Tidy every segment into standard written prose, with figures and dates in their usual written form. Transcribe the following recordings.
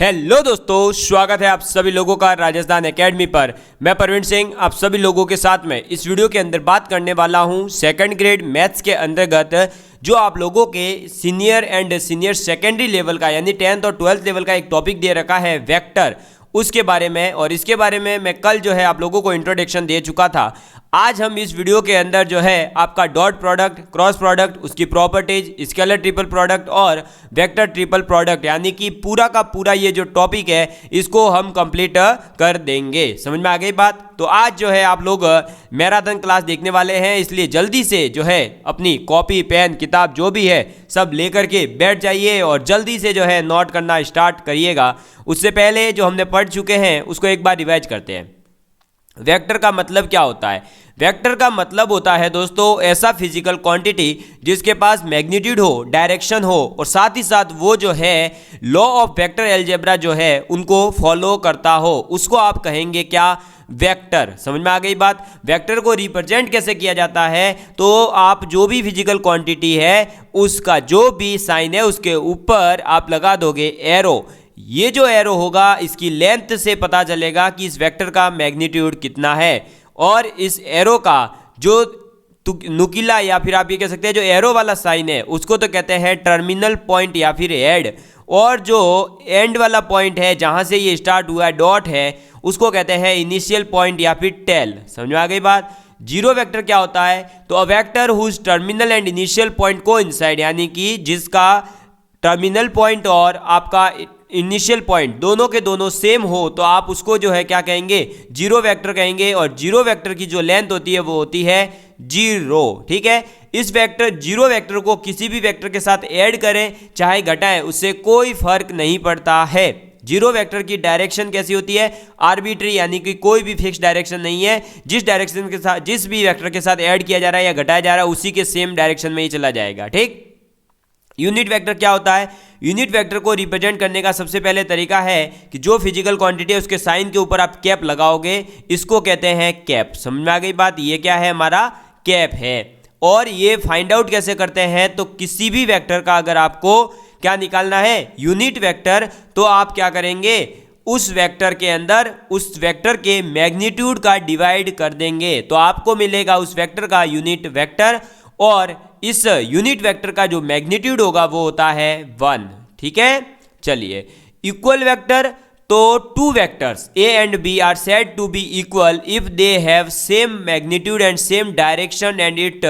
Hello दोस्तों, स्वागत है आप सभी लोगों का राजस्थान एकेडमी पर। मैं प्रवीण सिंह आप सभी लोगों के साथ में इस वीडियो के अंदर बात करने वाला हूं सेकंड ग्रेड मैथ्स के अंतर्गत जो आप लोगों के senior and senior secondary level का यानी 10th और 12th लेवल का एक टॉपिक दे रखा है वेक्टर, उसके बारे में। और इसके बारे में मैं कल जो है आप लोगों को इंट्रोडक्शन दे चुका था। आज हम इस वीडियो के अंदर जो है आपका डॉट प्रोडक्ट, क्रॉस प्रोडक्ट, उसकी प्रॉपर्टीज, स्केलर ट्रिपल प्रोडक्ट और वेक्टर ट्रिपल प्रोडक्ट यानी कि पूरा का पूरा ये जो टॉपिक है इसको हम कंप्लीट कर देंगे। समझ में आ गई बात? तो आज जो है आप लोग मैराथन क्लास देखने वाले हैं, इसलिए जल्दी से जो है अपनी कॉपी, पेन, किताब जो भी है सब लेकर के बैठ जाइए और जल्दी से जो है नोट करना स्टार्ट करिएगा। उससे पहले जो हमने पढ़ चुके हैं उसको एक बार रिवाइज करते हैं। वेक्टर का मतलब क्या होता है? वेक्टर का मतलब होता है दोस्तों ऐसा फिजिकल क्वांटिटी जिसके पास मैग्नीट्यूड हो, डायरेक्शन हो और साथ ही साथ वो जो है लॉ ऑफ वेक्टर अलजेब्रा जो है उनको फॉलो करता हो, उसको आप कहेंगे क्या? वेक्टर। समझ में आ गई बात? वेक्टर को रिप्रेजेंट कैसे किया जाता है? तो आप जो भी फिजिकल क्वांटिटी है उसका जो भी साइन है उसके ऊपर आप लगा दोगे एरो। ये जो एरो होगा इसकी लेंथ से पता चलेगा कि इस वेक्टर का मैग्नीट्यूड कितना है। और इस एरो का जो नुकीला या फिर आप ये कह सकते हैं जो एरो वाला साइन है उसको तो कहते हैं टर्मिनल पॉइंट या फिर हेड, और जो एंड वाला पॉइंट है जहां से ये स्टार्ट हुआ है डॉट है उसको कहते हैं इनिशियल पॉइंट या फिर टेल। समझ में आ गई बात? जीरो वेक्टर क्या होता है? तो a vector whose terminal and initial point coincide यानी कि जिसका टर्मिनल पॉइंट और आपका इनिशियल पॉइंट दोनों के दोनों सेम हो तो आप उसको जो है क्या कहेंगे? जीरो वेक्टर कहेंगे। और जीरो वेक्टर की जो लेंथ होती है वो होती है जीरो। ठीक है, इस वेक्टर जीरो वेक्टर को किसी भी वेक्टर के साथ ऐड करें चाहे घटाएं उससे कोई फर्क नहीं पड़ता है। जीरो वेक्टर की डायरेक्शन कैसी होती है? आर्बिट्री, यानी कि कोई भी फिक्स डायरेक्शन नहीं है। जिस डायरेक्शन के साथ जिस भी वेक्टर के साथ ऐड किया जा रहा है या घटाया जा रहा है उसी के सेम डायरेक्शन में ही चला जाएगा। ठीक। यूनिट वेक्टर क्या होता है? यूनिट वेक्टर को रिप्रेजेंट करने का सबसे पहले तरीका है कि जो फिजिकल क्वांटिटी है उसके साइन के ऊपर आप कैप लगाओगे, इसको कहते हैं कैप। समझ में आ गई बात? ये क्या है? हमारा कैप है। और ये फाइंड आउट कैसे करते हैं? तो किसी भी वेक्टर का अगर आपको क्या निकालना है? यूनिट वेक्टर, तो आप क्या करेंगे? उस वेक्टर के अंदर उस वेक्टर के मैग्नीट्यूड का डिवाइड कर देंगे तो आपको मिलेगा उस वेक्टर का यूनिट वेक्टर। और इस यूनिट वेक्टर का जो मैग्नीट्यूड होगा वो होता है 1। ठीक है, चलिए। इक्वल वेक्टर, तो two vectors a and b are said to be equal if they have same magnitude and same direction and it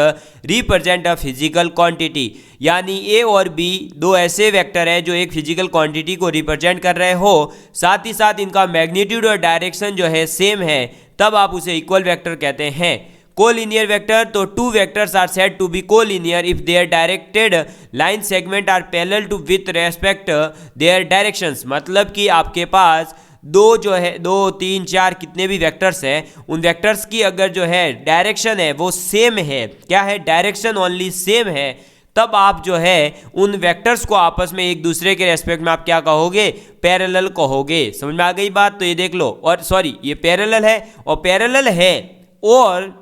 represent a physical quantity. यानी ए और बी दो ऐसे वेक्टर हैं जो एक फिजिकल क्वांटिटी को represent कर रहे हो, साथ ही साथ इनका मैग्नीट्यूड और डायरेक्शन जो है सेम है, तब आप उसे इक्वल वेक्टर कहते हैं। कोलिनियर वेक्टर, तो two vectors are said to be collinear if their directed line segment are parallel to with respect their directions. मतलब कि आपके पास दो जो है 2, 3, 4 कितने भी वेक्टर्स हैं, उन वेक्टर्स की अगर जो है डायरेक्शन है वो सेम है, क्या है? डायरेक्शन ओनली सेम है, तब आप जो है उन वेक्टर्स को आपस में एक दूसरे के रेस्पेक्ट में आप क्या कहोगे? पैरेलल कहोगे। समझ में आ गई बात? तो ये देख लो, और सॉरी ये पैरेलल है और पैरेलल है, और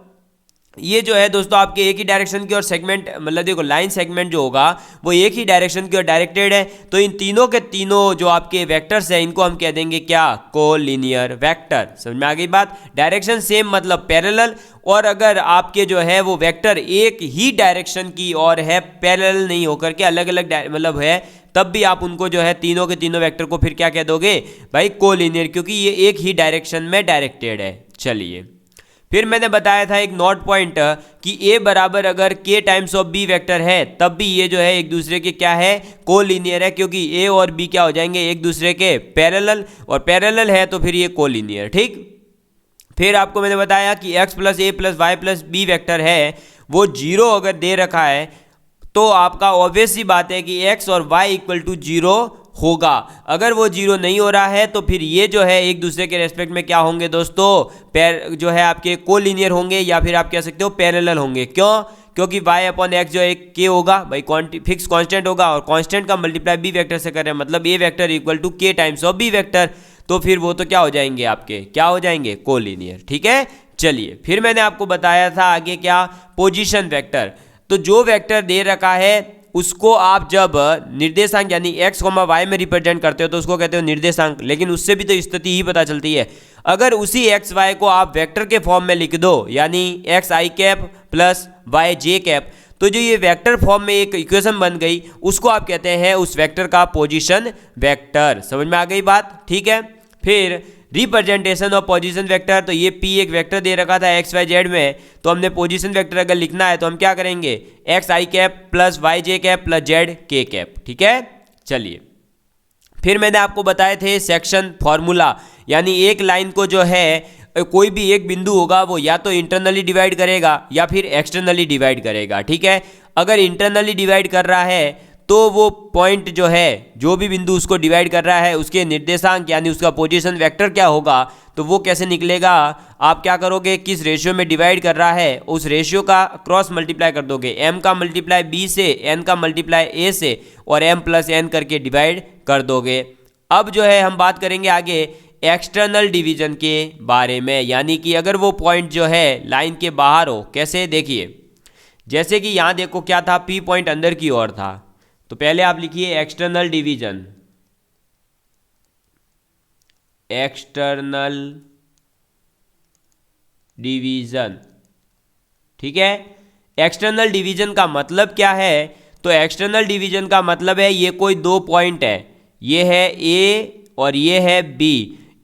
ये जो है दोस्तों आपके एक ही डायरेक्शन की और सेगमेंट, मतलब देखो लाइन सेगमेंट जो होगा वो एक ही डायरेक्शन की और डायरेक्टेड है, तो इन तीनों के तीनों जो आपके वेक्टर्स हैं इनको हम कह देंगे क्या? Collinear vector. समझ में आ गई बात? डायरेक्शन सेम मतलब पैरेलल, और अगर आपके जो है वो वेक्टर एक ही डायरेक्शन की और है, पैरेलल नहीं होकर के अलग अलग मतलब है, तब भी आप उनको जो है तीनों के तीनों वेक्टर को फिर क्या कह दोगे भाई? कोलिनियर, क्योंकि ये एक ही डायरेक्शन में डायरेक्टेड है। चलिए, फिर मैंने बताया था एक नोट पॉइंट कि ए बराबर अगर के टाइम्स ऑफ बी वेक्टर है तब भी ये जो है एक दूसरे के क्या है? कोलिनियर है, क्योंकि ए और बी क्या हो जाएंगे? एक दूसरे के पैरेलल, और पैरेलल है तो फिर ये कोलिनियर। ठीक। फिर आपको मैंने बताया कि x plus A plus Y plus B vector है वो 0 अगर दे रखा है तो आपका ऑब्वियस सी बात है कि x और y इक्वल टू 0 होगा। अगर वो 0 नहीं हो रहा है तो फिर ये जो है एक दूसरे के रेस्पेक्ट में क्या होंगे दोस्तों? जो है आपके कोलिनियर होंगे या फिर आप कह सकते हो पैरेलल होंगे। क्यों? क्योंकि y अपॉन एक्स जो एक के होगा भाई, फिक्स कांस्टेंट होगा, और कांस्टेंट का मल्टीप्लाई बी वेक्टर से कर रहे हैं, मतलब ए वेक्टर इक्वल टू के टाइम्स ऑफ बी वेक्टर, तो फिर वो तो क्या हो जाएंगे? आपके क्या हो जाएंगे? कोलिनियर। ठीक है, चलिए। फिर मैंने आपको बताया था आगे क्या? Position vector. तो जो वेक्टर दे रखा है उसको आप जब निर्देशांक यानी x, y में रिप्रेजेंट करते हो तो उसको कहते हो निर्देशांक। लेकिन उससे भी तो स्थिति ही पता चलती है। अगर उसी एक्स वाई को आप वेक्टर के फॉर्म में लिख दो यानी एक्स आई कैप प्लस वाई जे कैप, तो जो ये वेक्टर फॉर्म में एक इक्वेशन बन गई उसको आप कहते हैं उस वेक्टर का पोजीशन वेक्टर। समझ में आ गई बात? ठीक है। फिर रिप्रेजेंटेशन ऑफ पोजीशन वेक्टर, तो ये P एक वेक्टर दे रखा था एक्स वाई जेड में, तो हमने पोजीशन वेक्टर अगर लिखना है तो हम क्या करेंगे, एक्स आई कैप प्लस वाई जे कैप प्लस जेड के कैप। ठीक है, चलिए। फिर मैंने आपको बताए थे सेक्शन फॉर्मूला, यानी एक लाइन को जो है कोई भी एक बिंदु होगा वो या तो इंटरनली डिवाइड करेगा या फिर एक्सटर्नली डिवाइड करेगा। ठीक है, अगर इंटरनली डिवाइड कर रहा है तो वो पॉइंट जो है, जो भी बिंदु उसको डिवाइड कर रहा है उसके निर्देशांक यानी उसका पोजीशन वेक्टर क्या होगा, तो वो कैसे निकलेगा, आप क्या करोगे, किस रेशियो में डिवाइड कर रहा है उस रेशियो का क्रॉस मल्टीप्लाई कर दोगे, m का मल्टीप्लाई b से, n का मल्टीप्लाई a से और m प्लस n करके डिवाइड कर दोगे। अब जो है हम बात करेंगे आगे एक्सटर्नल डिवीजन के बारे में, यानी कि अगर वो पॉइंट जो है लाइन के बाहर हो। कैसे, देखिए, जैसे कि यहाँ देखो क्या था, P पॉइंट अंदर की ओर था, तो पहले आप लिखिए एक्सटर्नल डिवीजन, एक्सटर्नल डिवीजन। ठीक है, एक्सटर्नल डिवीजन का मतलब क्या है, तो एक्सटर्नल डिवीजन का मतलब है ये कोई दो पॉइंट है, ये है A और ये है B,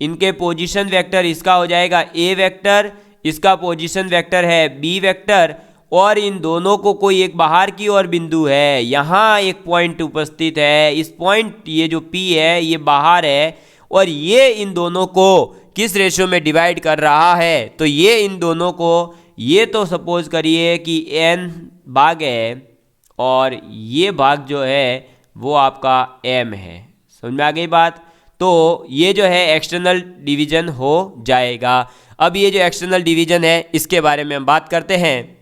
इनके पोजीशन वेक्टर इसका हो जाएगा A वेक्टर, इसका पोजीशन वेक्टर है B वेक्टर, और इन दोनों को कोई एक बाहर की ओर बिंदु है, यहाँ एक पॉइंट उपस्थित है, इस पॉइंट ये जो P है ये बाहर है, और ये इन दोनों को किस रेशियो में डिवाइड कर रहा है, तो ये इन दोनों को, ये तो सपोज करिए कि n भाग है और ये भाग जो है वो आपका m है। समझ में आ गई बात? तो ये जो है एक्सटर्नल डिवीजन हो जाएगा। अब ये जो एक्सटर्नल डिवीजन है इसके बारे में हम बात करते हैं।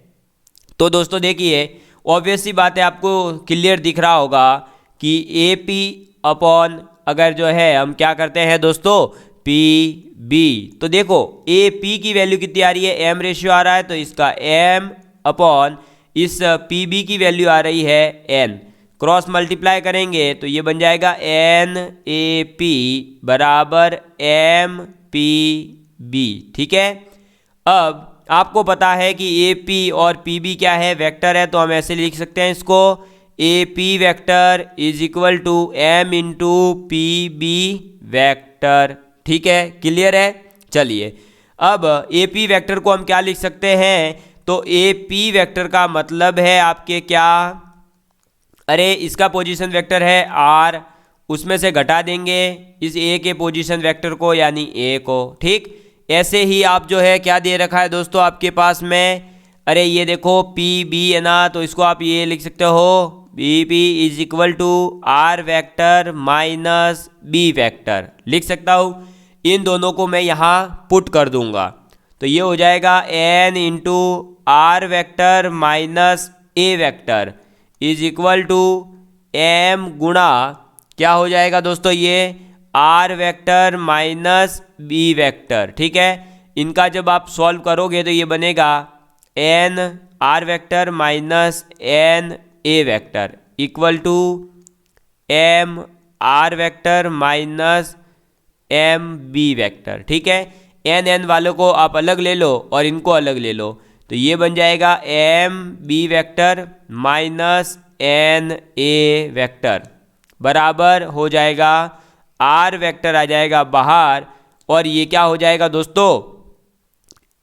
तो दोस्तों देखिए, ऑब्वियस सी बात है, आपको क्लियर दिख रहा होगा कि ए पी अपॉन, अगर जो है हम क्या करते हैं दोस्तों, पी बी, तो देखो ए पी की वैल्यू कितनी आ रही है, एम रेशियो आ रहा है, तो इसका एम अपॉन इस पी बी की वैल्यू आ रही है एन, क्रॉस मल्टीप्लाई करेंगे तो ये बन जाएगा एन ए पी बराबर एम पी बी। ठीक है, अब आपको पता है कि ए पी और पी बी क्या है, वेक्टर है, तो हम ऐसे लिख सकते हैं इसको, a p vector is equal to m into p b vector. ठीक है, क्लियर है? चलिए, अब ए पी वैक्टर को हम क्या लिख सकते हैं, तो ए पी वैक्टर का मतलब है आपके क्या, अरे इसका पोजीशन वेक्टर है आर, उसमें से घटा देंगे इस ए के पोजीशन वेक्टर को यानी ए को। ठीक, ऐसे ही आप जो है क्या दे रखा है दोस्तों आपके पास में, अरे ये देखो पी बी है ना, तो इसको आप ये लिख सकते हो, b p is equal to r vector minus b vector लिख सकता हूँ। इन दोनों को मैं यहाँ पुट कर दूंगा, तो ये हो जाएगा n into r vector minus a vector is equal to m गुणा क्या हो जाएगा दोस्तों, ये r vector minus b vector. ठीक है, इनका जब आप सॉल्व करोगे तो ये बनेगा n r vector minus n a vector equal to m r vector minus m b vector. ठीक है, एन एन वालों को आप अलग ले लो और इनको अलग ले लो, तो ये बन जाएगा m b vector minus n a vector बराबर हो जाएगा आर वेक्टर आ जाएगा बाहर, और ये क्या हो जाएगा दोस्तों,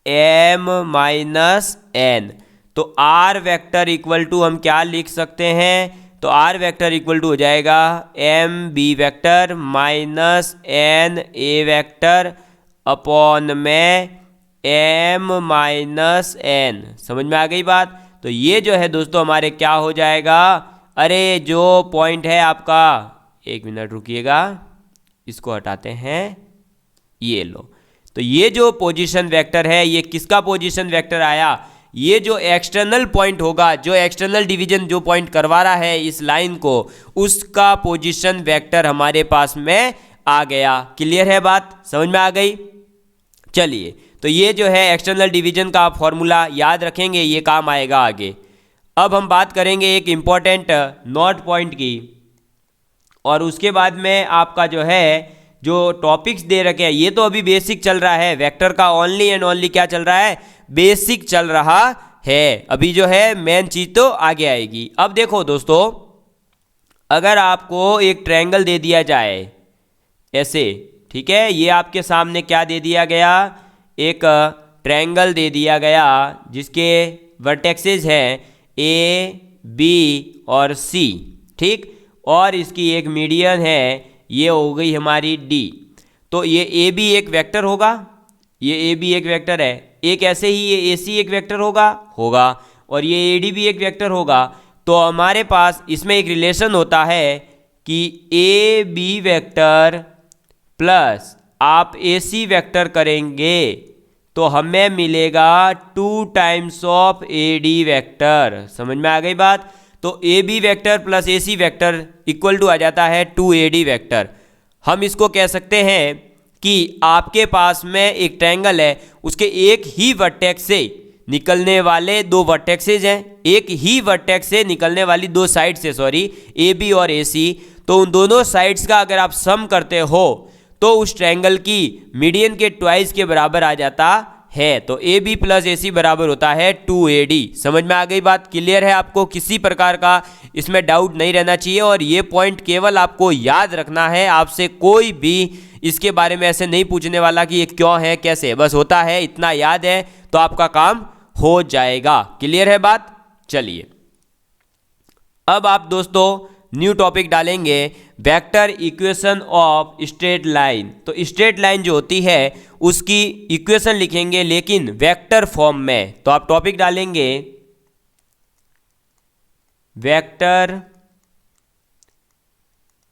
एम माइनस एन। तो आर वेक्टर इक्वल टू हम क्या लिख सकते हैं, तो आर वेक्टर इक्वल टू हो जाएगा m b vector minus n a vector upon में एम माइनस एन। समझ में आ गई बात? तो ये जो है दोस्तों हमारे क्या हो जाएगा, अरे जो पॉइंट है आपका, एक मिनट रुकिएगा, इसको हटाते हैं, ये लो, तो ये जो पोजीशन वेक्टर है ये किसका पोजीशन वेक्टर आया, ये जो एक्सटर्नल पॉइंट होगा, जो एक्सटर्नल डिवीजन जो पॉइंट करवा रहा है इस लाइन को, उसका पोजीशन वेक्टर हमारे पास में आ गया। क्लियर है बात? समझ में आ गई? चलिए, तो ये जो है एक्सटर्नल डिवीजन का फॉर्मूला याद रखेंगे, ये काम आएगा आगे। अब हम बात करेंगे एक इम्पॉर्टेंट नोट पॉइंट की, और उसके बाद में आपका जो है जो टॉपिक्स दे रखे हैं, ये तो अभी बेसिक चल रहा है, वेक्टर का ओनली एंड ओनली क्या चल रहा है, बेसिक चल रहा है। अभी जो है मेन चीज तो आगे आएगी। अब देखो दोस्तों, अगर आपको एक ट्रायंगल दे दिया जाए ऐसे, ठीक है, ये आपके सामने क्या दे दिया गया, एक ट्रायंगल दे दिया गया जिसके वर्टेक्सेस हैं ए बी और सी, ठीक, और इसकी एक मीडियन है, ये हो गई हमारी डी। तो ये ए बी एक वेक्टर होगा, ये ए बी एक वेक्टर है, एक ऐसे ही ये ए सी एक वेक्टर होगा, और ये ए डी भी एक वेक्टर होगा। तो हमारे पास इसमें एक रिलेशन होता है कि ए बी वेक्टर प्लस आप ए सी वेक्टर करेंगे तो हमें मिलेगा 2 times of A D vector. समझ में आ गई बात? तो A B vector plus A C vector equal to आ जाता है 2 ए डी वेक्टर। हम इसको कह सकते हैं कि आपके पास में एक ट्रायंगल है, उसके एक ही वर्टेक्स से निकलने वाले दो वर्टेक्सेज हैं, एक ही वर्टेक्स से निकलने वाली दो साइड से, सॉरी, ए बी और ए सी। तो उन दोनों साइड्स का अगर आप सम करते हो तो उस ट्रायंगल की मीडियन के ट्वाइस के बराबर आ जाता है। तो ए बी प्लस ए सी बराबर होता है 2AD। समझ में आ गई बात? क्लियर है? आपको किसी प्रकार का इसमें डाउट नहीं रहना चाहिए, और ये पॉइंट केवल आपको याद रखना है। आपसे कोई भी इसके बारे में ऐसे नहीं पूछने वाला कि ये क्यों है कैसे, बस होता है, इतना याद है तो आपका काम हो जाएगा। क्लियर है बात? चलिए अब आप दोस्तों न्यू टॉपिक डालेंगे, vector equation of straight line. तो स्ट्रेट लाइन जो होती है उसकी इक्वेशन लिखेंगे लेकिन वेक्टर फॉर्म में। तो आप टॉपिक डालेंगे vector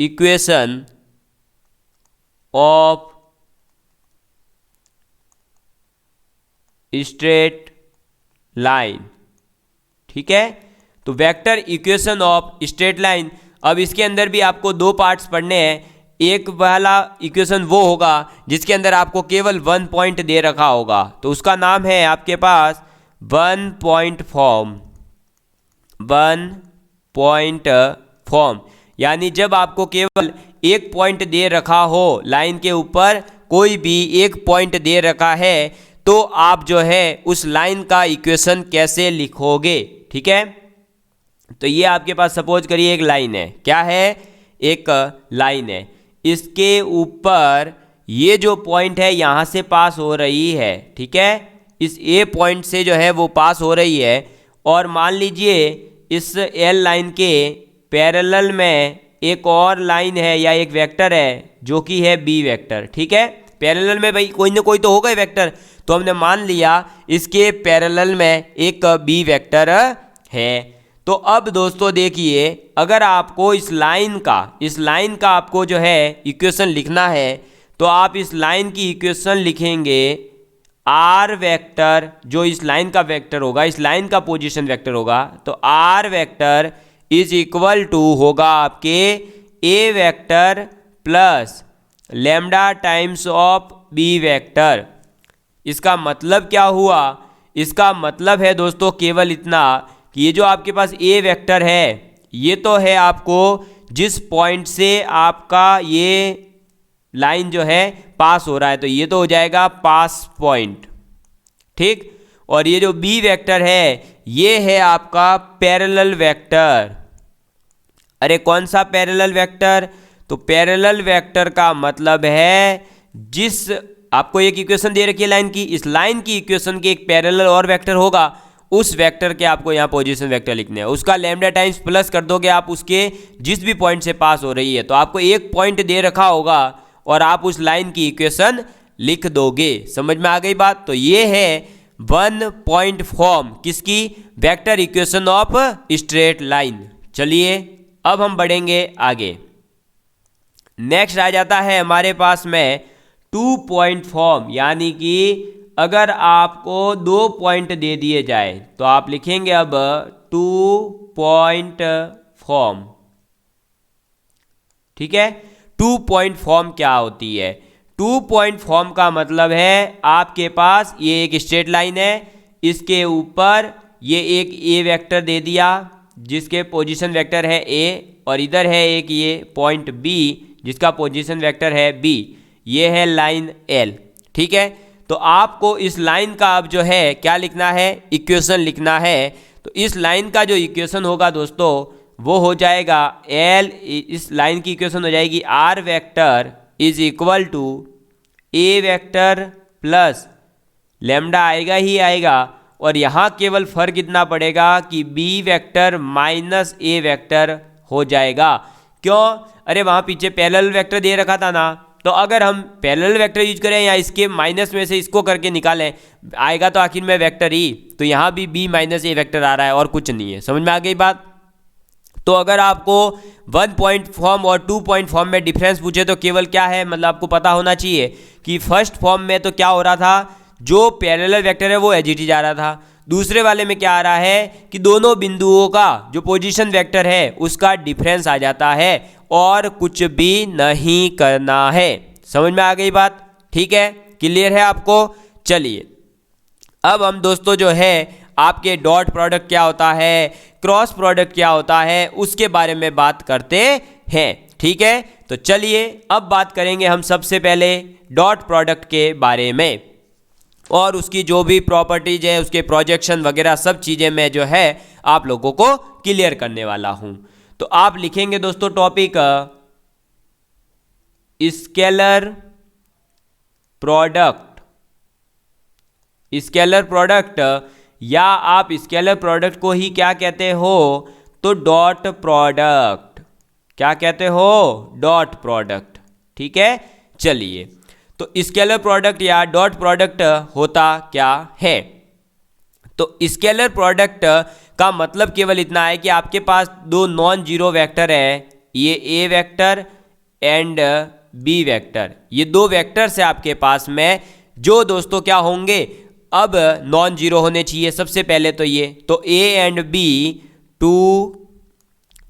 equation of straight line. ठीक है, तो vector equation of straight line. अब इसके अंदर भी आपको दो पार्ट्स पढ़ने हैं। एक वाला इक्वेशन वो होगा जिसके अंदर आपको केवल 1 पॉइंट दे रखा होगा, तो उसका नाम है आपके पास 1 पॉइंट फॉर्म। 1 पॉइंट फॉर्म यानी जब आपको केवल एक पॉइंट दे रखा हो, लाइन के ऊपर कोई भी एक पॉइंट दे रखा है, तो आप जो है उस लाइन का इक्वेशन कैसे लिखोगे। ठीक है, तो ये आपके पास सपोज करिए एक लाइन है। क्या है? एक लाइन है, इसके ऊपर ये जो पॉइंट है यहाँ से पास हो रही है। ठीक है, इस ए पॉइंट से जो है वो पास हो रही है, और मान लीजिए इस एल लाइन के पैरेलल में एक और लाइन है या एक वेक्टर है जो कि है बी वेक्टर। ठीक है, पैरेलल में भाई कोई ना कोई तो होगा वेक्टर, तो हमने मान लिया इसके पैरेलल में एक बी वेक्टर है। तो अब दोस्तों देखिए, अगर आपको इस लाइन का आपको जो है इक्वेशन लिखना है, तो आप इस लाइन की इक्वेशन लिखेंगे आर वेक्टर, जो इस लाइन का वेक्टर होगा, इस लाइन का पोजीशन वेक्टर होगा, तो R vector is equal to होगा आपके A vector plus lambda times of B vector. इसका मतलब क्या हुआ? इसका मतलब है दोस्तों केवल इतना कि ये जो आपके पास ए वेक्टर है, ये तो है आपको जिस पॉइंट से आपका ये लाइन जो है पास हो रहा है, तो ये तो हो जाएगा पास पॉइंट। ठीक, और ये जो बी वेक्टर है ये है आपका पैरेलल वेक्टर। अरे कौन सा पैरेलल वेक्टर? तो पैरेलल वेक्टर का मतलब है जिस आपको एक इक्वेशन दे रखी है लाइन की, इस लाइन की इक्वेशन के एक पैरेलल और वेक्टर होगा, उस वेक्टर के आपको यहाँ पोजीशन वेक्टर लिखने हैं। उसका लैम्डा टाइम्स प्लस कर दोगे आप उसके जिस भी पॉइंट से पास हो रही है, तो आपको एक पॉइंट दे रखा होगा और आप उस लाइन की इक्वेशन लिख दोगे। समझ में आ गई बात? तो ये है 1 पॉइंट फॉर्म किसकी? Vector equation of straight line. चलिए अब हम बढ़ेंगे आगे। नेक्स्ट आ जाता है हमारे पास में 2 पॉइंट फॉर्म, यानी कि अगर आपको 2 पॉइंट दे दिए जाए तो आप लिखेंगे अब 2 पॉइंट फॉर्म। ठीक है, 2 पॉइंट फॉर्म क्या होती है? 2 पॉइंट फॉर्म का मतलब है आपके पास ये एक स्ट्रेट लाइन है, इसके ऊपर ये एक ए वेक्टर दे दिया जिसके पोजीशन वेक्टर है ए, और इधर है एक ये पॉइंट बी जिसका पोजीशन वेक्टर है बी। ये है लाइन एल। ठीक है, तो आपको इस लाइन का अब जो है क्या लिखना है, इक्वेशन लिखना है। तो इस लाइन का जो इक्वेशन होगा दोस्तों वो हो जाएगा एल, इस लाइन की इक्वेशन हो जाएगी r vector is equal to a vector plus lambda आएगा ही आएगा, और यहाँ केवल फर्क इतना पड़ेगा कि B vector minus A vector हो जाएगा। क्यों? अरे वहाँ पीछे पैरेलल वेक्टर दे रखा था ना, तो अगर हम पैरेलल वेक्टर यूज करें या इसके माइनस में से इसको करके निकालें, आएगा तो आखिर में वेक्टर ही। तो यहाँ भी बी माइनस ए वेक्टर आ रहा है और कुछ नहीं है। समझ में आ गई बात? तो अगर आपको 1 पॉइंट फॉर्म और 2 पॉइंट फॉर्म में डिफरेंस पूछे तो केवल क्या है, मतलब आपको पता होना चाहिए कि फर्स्ट फॉर्म में तो क्या हो रहा था, जो पैरेलल वेक्टर है वो एज इट इज आ रहा था। दूसरे वाले में क्या आ रहा है कि दोनों बिंदुओं का जो पोजीशन वेक्टर है उसका डिफरेंस आ जाता है और कुछ भी नहीं करना है। समझ में आ गई बात? ठीक है, क्लियर है आपको? चलिए अब हम दोस्तों जो है आपके डॉट प्रोडक्ट क्या होता है, क्रॉस प्रोडक्ट क्या होता है, उसके बारे में बात करते हैं। ठीक है, तो चलिए अब बात करेंगे हम सबसे पहले डॉट प्रोडक्ट के बारे में, और उसकी जो भी प्रॉपर्टीज है, उसके प्रोजेक्शन वगैरह सब चीज़ें मैं जो है आप लोगों को क्लियर करने वाला हूं। तो आप लिखेंगे दोस्तों topic scalar product, scalar product, या आप स्केलर प्रोडक्ट को ही क्या कहते हो, तो डॉट प्रोडक्ट। क्या कहते हो? Dot product. ठीक है, चलिए तो स्केलर प्रोडक्ट या डॉट प्रोडक्ट होता क्या है? तो स्केलर प्रोडक्ट का मतलब केवल इतना है कि आपके पास दो नॉन जीरो वेक्टर है, ये ए वेक्टर एंड बी वेक्टर, ये दो वेक्टर्स है आपके पास में, जो दोस्तों क्या होंगे, अब नॉन जीरो होने चाहिए सबसे पहले तो ये। तो ए and B two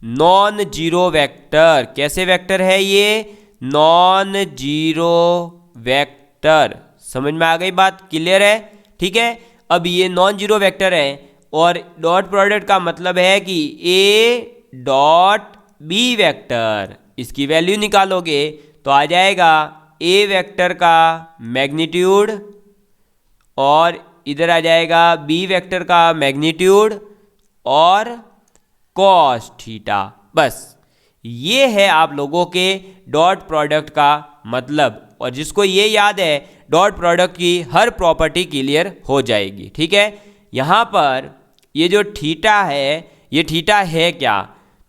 non zero vector. कैसे वेक्टर है ये? Non zero vector. समझ में आ गई बात? क्लियर है? ठीक है, अब ये नॉन जीरो वेक्टर है और डॉट प्रोडक्ट का मतलब है कि ए डॉट बी वेक्टर, इसकी वैल्यू निकालोगे तो आ जाएगा ए वेक्टर का मैग्नीट्यूड और इधर आ जाएगा बी वेक्टर का मैग्नीट्यूड और कॉस थीटा। बस ये है आप लोगों के डॉट प्रोडक्ट का मतलब, और जिसको ये याद है डॉट प्रोडक्ट की हर प्रॉपर्टी क्लियर हो जाएगी। ठीक है, यहाँ पर ये जो थीटा है, ये थीटा है क्या?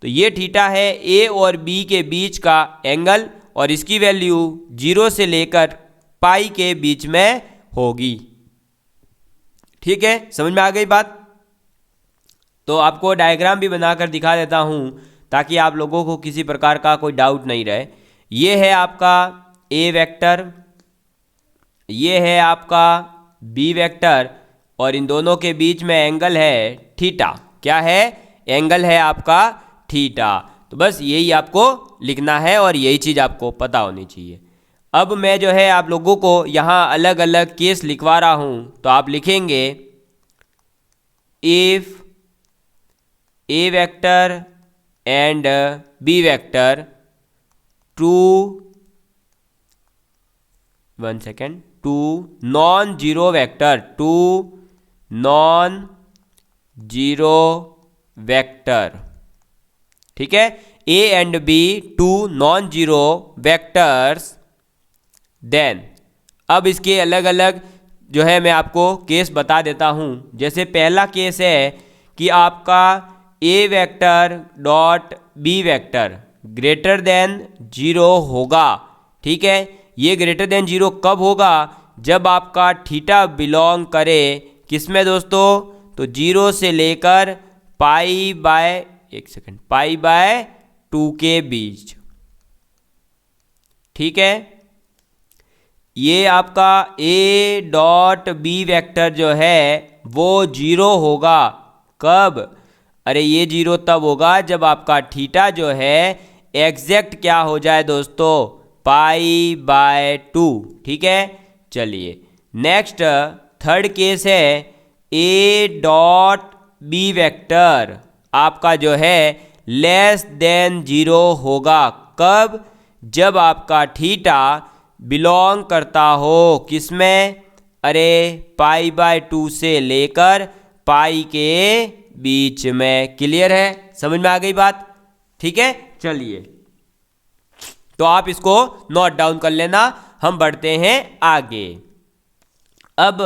तो ये थीटा है ए और बी के बीच का एंगल, और इसकी वैल्यू 0 से लेकर पाई के बीच में होगी। ठीक है, समझ में आ गई बात? तो आपको डायग्राम भी बनाकर दिखा देता हूँ ताकि आप लोगों को किसी प्रकार का कोई डाउट नहीं रहे। ये है आपका ए वेक्टर, ये है आपका बी वेक्टर, और इन दोनों के बीच में एंगल है थीटा। क्या है? एंगल है आपका थीटा। तो बस यही आपको लिखना है और यही चीज़ आपको पता होनी चाहिए। अब मैं जो है आप लोगों को यहाँ अलग अलग केस लिखवा रहा हूँ, तो आप लिखेंगे if A vector and B vector two non zero vector, two non zero vector. ठीक है, ए and B two non zero vectors, then अब इसके अलग अलग जो है मैं आपको केस बता देता हूँ। जैसे पहला केस है कि आपका A vector dot B vector greater than 0 होगा। ठीक है, ये ग्रेटर देन 0 कब होगा? जब आपका थीटा बिलोंग करे किस में दोस्तों? तो 0 से लेकर पाई बाय 2 के बीच। ठीक है, ये आपका ए डॉट बी वेक्टर जो है वो 0 होगा। कब? अरे ये 0 तब होगा जब आपका थीटा जो है एग्जैक्ट क्या हो जाए दोस्तों? Pi by 2। ठीक है, चलिए नेक्स्ट थर्ड केस है ए डॉट बी वेक्टर आपका जो है लेस देन 0 होगा। कब? जब आपका थीटा बिलोंग करता हो किसमें? अरे π/2 से लेकर पाई के बीच में। क्लियर है? समझ में आ गई बात? ठीक है, चलिए तो आप इसको नोट डाउन कर लेना। हम बढ़ते हैं आगे। अब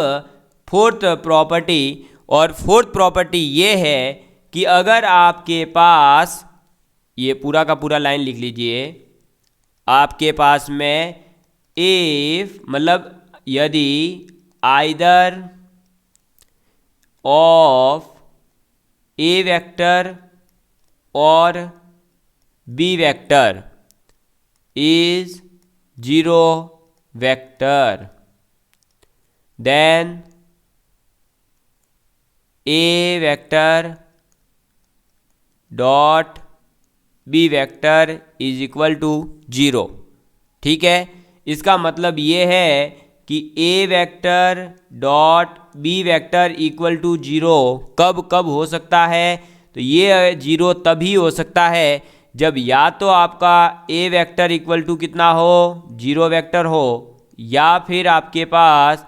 फोर्थ प्रॉपर्टी, और फोर्थ प्रॉपर्टी ये है कि अगर आपके पास, ये पूरा का पूरा लाइन लिख लीजिए, आपके पास में इफ मतलब यदि आइदर ऑफ ए वेक्टर और b vector is 0 vector, then A vector dot B vector is equal to 0। ठीक है, इसका मतलब ये है कि A vector dot B vector equal to 0 कब कब हो सकता है? तो ये 0 तभी हो सकता है जब या तो आपका A वेक्टर इक्वल टू कितना हो? 0 वेक्टर हो, या फिर आपके पास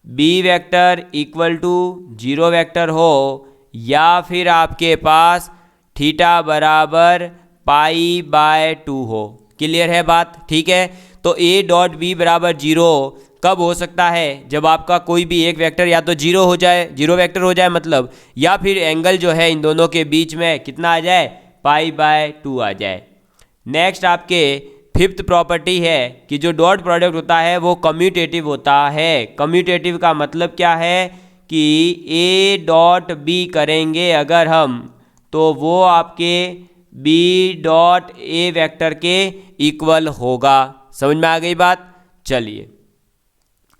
B vector equal to 0 vector हो, या फिर आपके पास थीटा बराबर π/2 हो। क्लियर है बात? ठीक है, तो A डॉट बी बराबर 0 कब हो सकता है? जब आपका कोई भी एक वेक्टर या तो 0 हो जाए, 0 वेक्टर हो जाए मतलब, या फिर एंगल जो है इन दोनों के बीच में कितना आ जाए? π/2 आ जाए। नेक्स्ट आपके फिफ्थ प्रॉपर्टी है कि जो डॉट प्रोडक्ट होता है वो कम्यूटेटिव होता है। कम्यूटेटिव का मतलब क्या है कि A डॉट बी करेंगे अगर हम, तो वो आपके B डॉट A वेक्टर के इक्वल होगा। समझ में आ गई बात? चलिए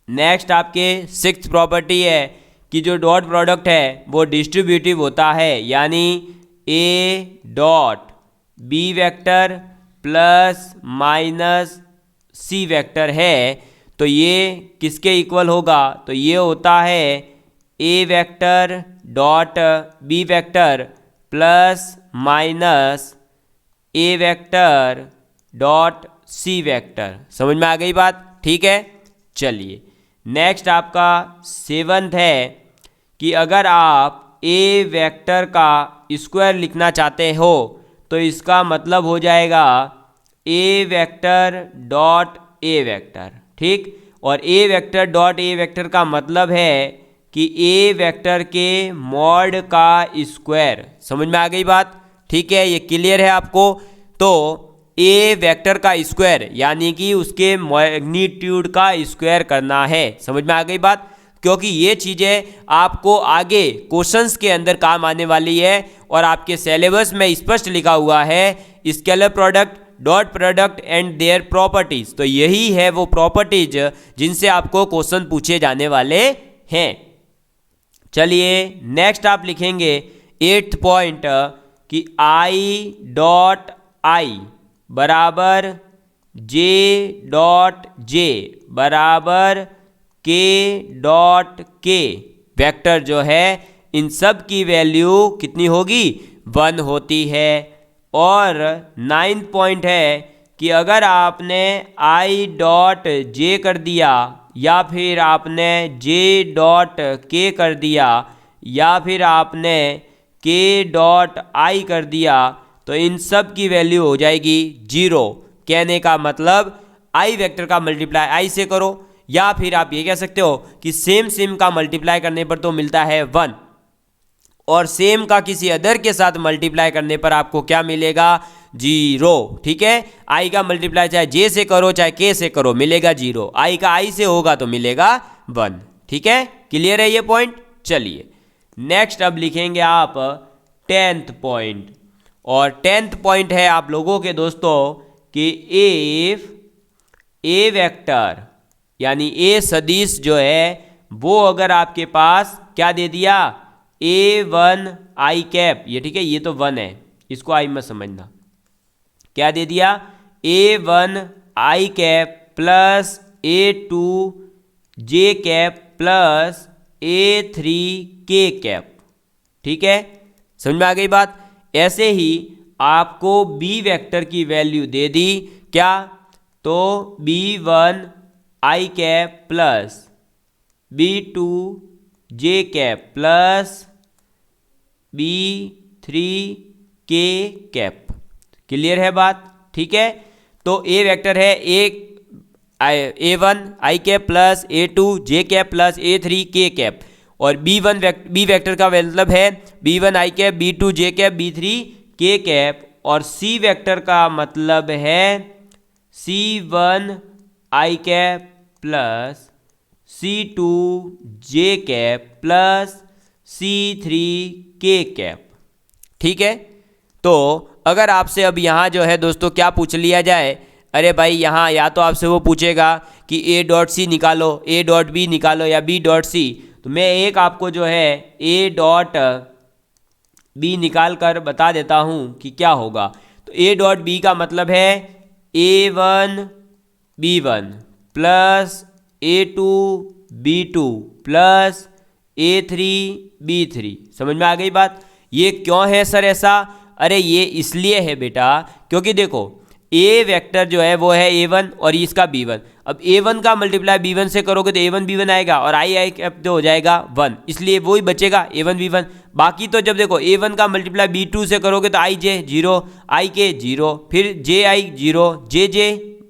नेक्स्ट आपके सिक्स्थ प्रॉपर्टी है कि जो डॉट प्रोडक्ट है वो डिस्ट्रीब्यूटिव होता है, यानी A dot B vector plus minus C vector है, तो ये किसके इक्वल होगा? तो ये होता है A vector dot B vector plus minus A vector dot C vector. समझ में आ गई बात? ठीक है, चलिए नेक्स्ट आपका सेवंथ है कि अगर आप A वेक्टर का स्क्वायर लिखना चाहते हो तो इसका मतलब हो जाएगा A vector dot A vector. ठीक, और A vector dot A vector का मतलब है कि A वेक्टर के मॉड का स्क्वायर। समझ में आ गई बात? ठीक है, ये क्लियर है आपको? तो A वेक्टर का स्क्वायर यानी कि उसके मैग्नीट्यूड का स्क्वायर करना है। समझ में आ गई बात? क्योंकि ये चीज़ें आपको आगे क्वेश्चंस के अंदर काम आने वाली है, और आपके सिलेबस में स्पष्ट लिखा हुआ है scalar product, dot product and their properties. तो यही है वो प्रॉपर्टीज जिनसे आपको क्वेश्चन पूछे जाने वाले हैं। चलिए नेक्स्ट आप लिखेंगे 8th पॉइंट कि आई डॉट आई बराबर जे डॉट जे बराबर के डॉट के वेक्टर जो है इन सब की वैल्यू कितनी होगी? 1 होती है। और 9th पॉइंट है कि अगर आपने आई डॉट जे कर दिया, या फिर आपने जे डॉट के कर दिया, या फिर आपने के डॉट आई कर दिया, तो इन सब की वैल्यू हो जाएगी 0। कहने का मतलब आई वेक्टर का मल्टीप्लाई आई से करो, या फिर आप ये कह सकते हो कि सेम का मल्टीप्लाई करने पर तो मिलता है 1, और सेम का किसी अदर के साथ मल्टीप्लाई करने पर आपको क्या मिलेगा? 0। ठीक है, आई का मल्टीप्लाई चाहे जे से करो चाहे के से करो मिलेगा 0, आई का आई से होगा तो मिलेगा 1। ठीक है, क्लियर है ये पॉइंट? चलिए नेक्स्ट अब लिखेंगे आप 10th पॉइंट, और 10th पॉइंट है आप लोगों के दोस्तों कि इफ ए वेक्टर यानी ए सदिश जो है वो अगर आपके पास क्या दे दिया? A1 आई कैप, ये ठीक है, ये तो 1 है, इसको आई मत समझना, क्या दे दिया? A1 आई कैप प्लस A2 जे कैप प्लस A3 के कैप। ठीक है, समझ में आ गई बात। ऐसे ही आपको बी वेक्टर की वैल्यू दे दी क्या, तो b1 i cap plus b2 j cap plus b3 k cap. Clear है बात, ठीक है। तो ए वेक्टर है a1 i cap plus a2 j cap plus a3 k cap, और बी वेक्टर का मतलब है b1 i cap b2 j cap b3 k cap, और सी वेक्टर का मतलब है c1 i cap plus c2 j cap plus c3 k cap. ठीक है, तो अगर आपसे अब यहाँ जो है दोस्तों क्या पूछ लिया जाए, अरे भाई यहाँ या तो आपसे वो पूछेगा कि a डॉट सी निकालो, a डॉट बी निकालो या b डॉट सी, तो मैं एक आपको जो है a डॉट बी निकाल कर बता देता हूँ कि क्या होगा। तो a डॉट बी का मतलब है a1 b1 plus a2 b2 plus a3 b3। समझ में आ गई बात। ये क्यों है सर ऐसा, अरे ये इसलिए है बेटा क्योंकि देखो ए वेक्टर जो है वो है a1 और इसका b1। अब a1 का मल्टीप्लाई b1 से करोगे तो a1 b1 आएगा और i कैप जो हो जाएगा 1, इसलिए वो ही बचेगा a1 b1। बाकी तो जब देखो a1 का मल्टीप्लाई b2 से करोगे तो i j 0, i k 0, फिर j i 0, j j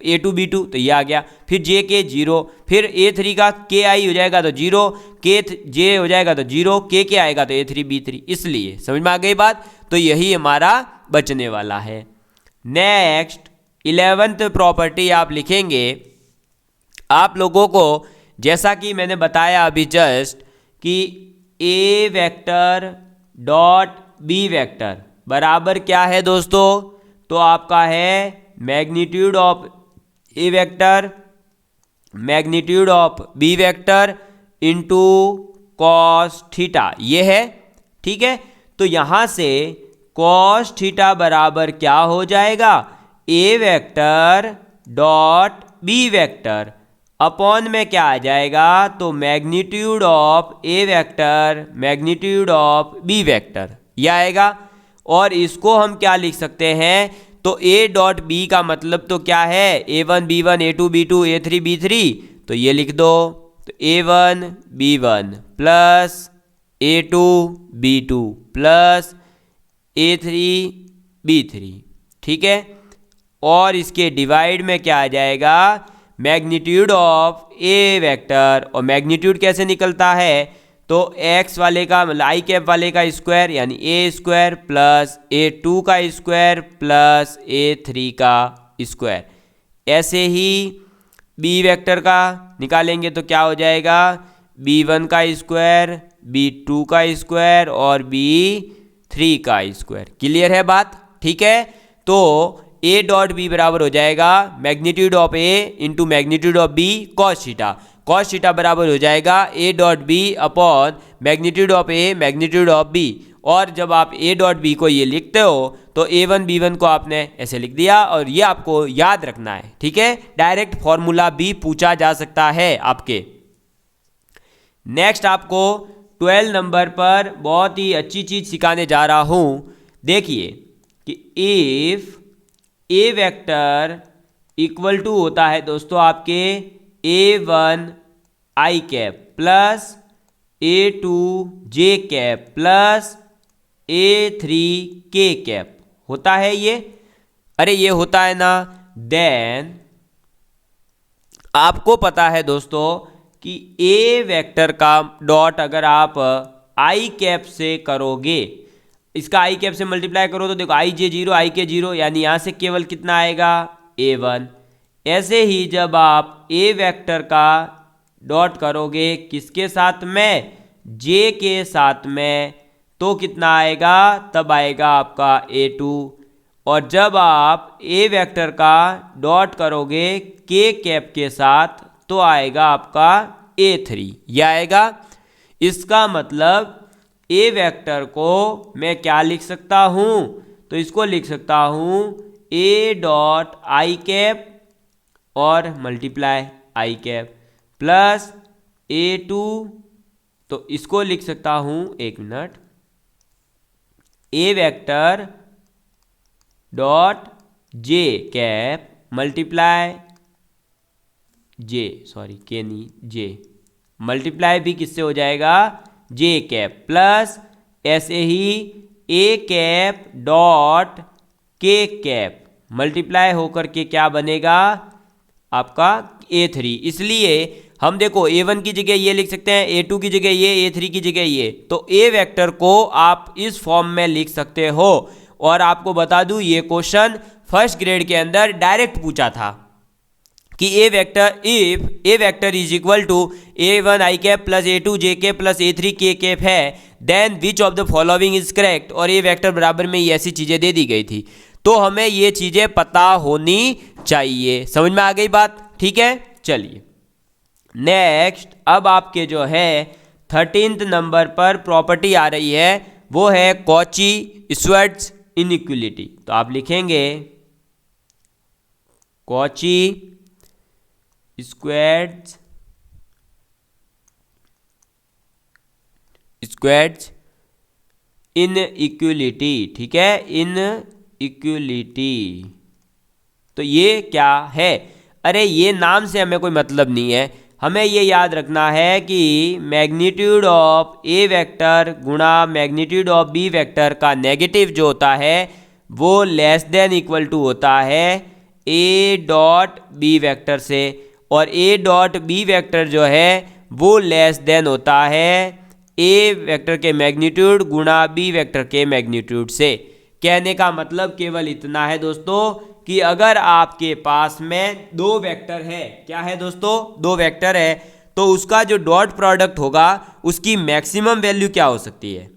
a2 b2 तो ये आ गया, फिर j k 0, फिर a3 का k i हो जाएगा तो 0, k j हो जाएगा तो 0, k k आएगा तो a3 b3। इसलिए समझ में आ गई बात, तो यही हमारा बचने वाला है। नेक्स्ट 11th प्रॉपर्टी आप लिखेंगे। आप लोगों को जैसा कि मैंने बताया अभी जस्ट कि ए वेक्टर डॉट बी वेक्टर बराबर क्या है दोस्तों, तो आपका है magnitude of A vector magnitude of B vector into cos theta, ये है। ठीक है, तो यहाँ से कॉस थीटा बराबर क्या हो जाएगा, A vector dot B vector upon में क्या आ जाएगा, तो magnitude of A vector magnitude of B vector ये आएगा। और इसको हम क्या लिख सकते हैं, तो ए डॉट बी का मतलब तो क्या है, a1 b1 a2 b2 a3 b3, तो ये लिख दो। तो a1 b1 plus a2 b2 plus a3 b3। ठीक है, और इसके डिवाइड में क्या आ जाएगा, मैग्नीट्यूड ऑफ ए वेक्टर, और मैग्नीट्यूड कैसे निकलता है, तो x वाले का मतलब आई कैप वाले का स्क्वायर यानी ए स्क्वायर प्लस a2 का स्क्वायर प्लस a3 का स्क्वायर। ऐसे ही b वेक्टर का निकालेंगे तो क्या हो जाएगा, b1 का स्क्वायर b2 का स्क्वायर और b3 का स्क्वायर। क्लियर है बात, ठीक है। तो a डॉट बी बराबर हो जाएगा magnitude of a into magnitude of b cos theta. Cos theta बराबर हो जाएगा a dot b upon magnitude of a magnitude of b। और जब आप a डॉट बी को ये लिखते हो तो a1 b1 को आपने ऐसे लिख दिया, और ये आपको याद रखना है। ठीक है, डायरेक्ट फॉर्मूला भी पूछा जा सकता है आपके। नेक्स्ट आपको 12 नंबर पर बहुत ही अच्छी चीज सिखाने जा रहा हूं। देखिए कि if A vector equal to होता है दोस्तों आपके a1 i cap plus a2 j cap plus a3 k cap होता है ये, अरे ये होता है ना, देन आपको पता है दोस्तों कि ए वेक्टर का डॉट अगर आप i कैप से करोगे, इसका आई कैप से मल्टीप्लाई करो तो देखो आई जे 0 आई के 0, यानी यहाँ से केवल कितना आएगा a1। ऐसे ही जब आप ए वेक्टर का डॉट करोगे किसके साथ में, जे के साथ में, तो कितना आएगा, तब आएगा आपका a2। और जब आप ए वेक्टर का डॉट करोगे के कैप के साथ तो आएगा आपका a3, यह आएगा। इसका मतलब ए वेक्टर को मैं क्या लिख सकता हूं, तो इसको लिख सकता हूं ए डॉट आई कैप और multiply I cap plus a2, तो इसको लिख सकता हूं, एक minute, A vector dot J cap multiply K नहीं जे मल्टीप्लाई भी किससे हो जाएगा, जे कैप, प्लस ऐसे ही ए कैप डॉट के कैप मल्टीप्लाई होकर के क्या बनेगा आपका A3। इसलिए हम देखो A1 की जगह ये लिख सकते हैं, A2 की जगह ये, A3 की जगह ये, तो ए वेक्टर को आप इस फॉर्म में लिख सकते हो। और आपको बता दूं ये क्वेश्चन फर्स्ट ग्रेड के अंदर डायरेक्ट पूछा था कि ए vector if A vector is equal to A1 i cap plus A2 j cap plus A3 k cap है then which of the following is correct, और ए वेक्टर बराबर में ये ऐसी चीजें दे दी गई थी। तो हमें ये चीजें पता होनी चाहिए। समझ में आ गई बात, ठीक है। चलिए नेक्स्ट, अब आपके जो है 13th नंबर पर प्रॉपर्टी आ रही है, वो है कॉची स्क्वार्ट्ज इनइक्वलिटी। तो आप लिखेंगे कॉची स्क्वार्ट्ज इनइक्वलिटी, ठीक है, इनइक्वलिटी। तो ये क्या है? अरे ये नाम से हमें कोई मतलब नहीं है, हमें ये याद रखना है कि मैग्नीट्यूड ऑफ ए वेक्टर गुणा मैग्नीट्यूड ऑफ बी वेक्टर का नेगेटिव जो होता है वो लेस देन इक्वल टू होता है ए डॉट बी वेक्टर से, और ए डॉट बी वेक्टर जो है वो लेस देन होता है ए वेक्टर के मैग्नीट्यूड गुणा बी वेक्टर के मैग्नीट्यूड से। कहने का मतलब केवल इतना है दोस्तों कि अगर आपके पास में दो वेक्टर है, क्या है दोस्तों, दो वेक्टर है, तो उसका जो डॉट प्रोडक्ट होगा उसकी मैक्सिमम वैल्यू क्या हो सकती है,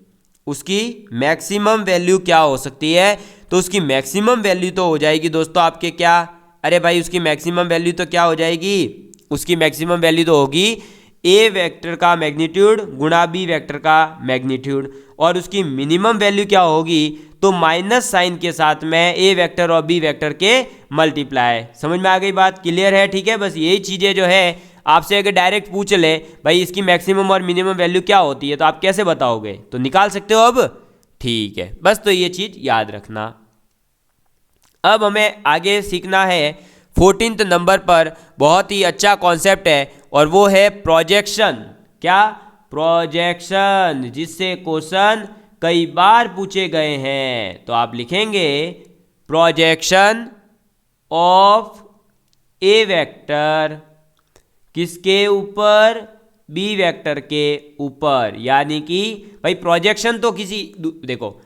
उसकी मैक्सिमम वैल्यू क्या हो सकती है? तो उसकी मैक्सिमम वैल्यू तो हो जाएगी दोस्तों आपके क्या, अरे भाई उसकी मैक्सिमम वैल्यू तो क्या हो जाएगी, उसकी मैक्सिमम वैल्यू तो होगी ए वेक्टर का मैग्नीट्यूड गुणा बी वेक्टर का मैग्नीट्यूड, और उसकी मिनिमम वैल्यू क्या होगी, तो माइनस साइन के साथ में ए वेक्टर और बी वेक्टर के मल्टीप्लाई। समझ में आ गई बात, क्लियर है, ठीक है। बस यही चीज़ें जो है आपसे अगर डायरेक्ट पूछ ले भाई इसकी मैक्सिमम और मिनिमम वैल्यू क्या होती है, तो आप कैसे बताओगे, तो निकाल सकते हो अब, ठीक है। बस तो ये चीज़ याद रखना। अब हमें आगे सीखना है 14th नंबर पर बहुत ही अच्छा कॉन्सेप्ट है, और वो है प्रोजेक्शन। क्या? प्रोजेक्शन, जिससे क्वेश्चन कई बार पूछे गए हैं। तो आप लिखेंगे प्रोजेक्शन ऑफ ए वेक्टर किसके ऊपर, बी वेक्टर के ऊपर। यानी कि भाई प्रोजेक्शन तो किसी, देखो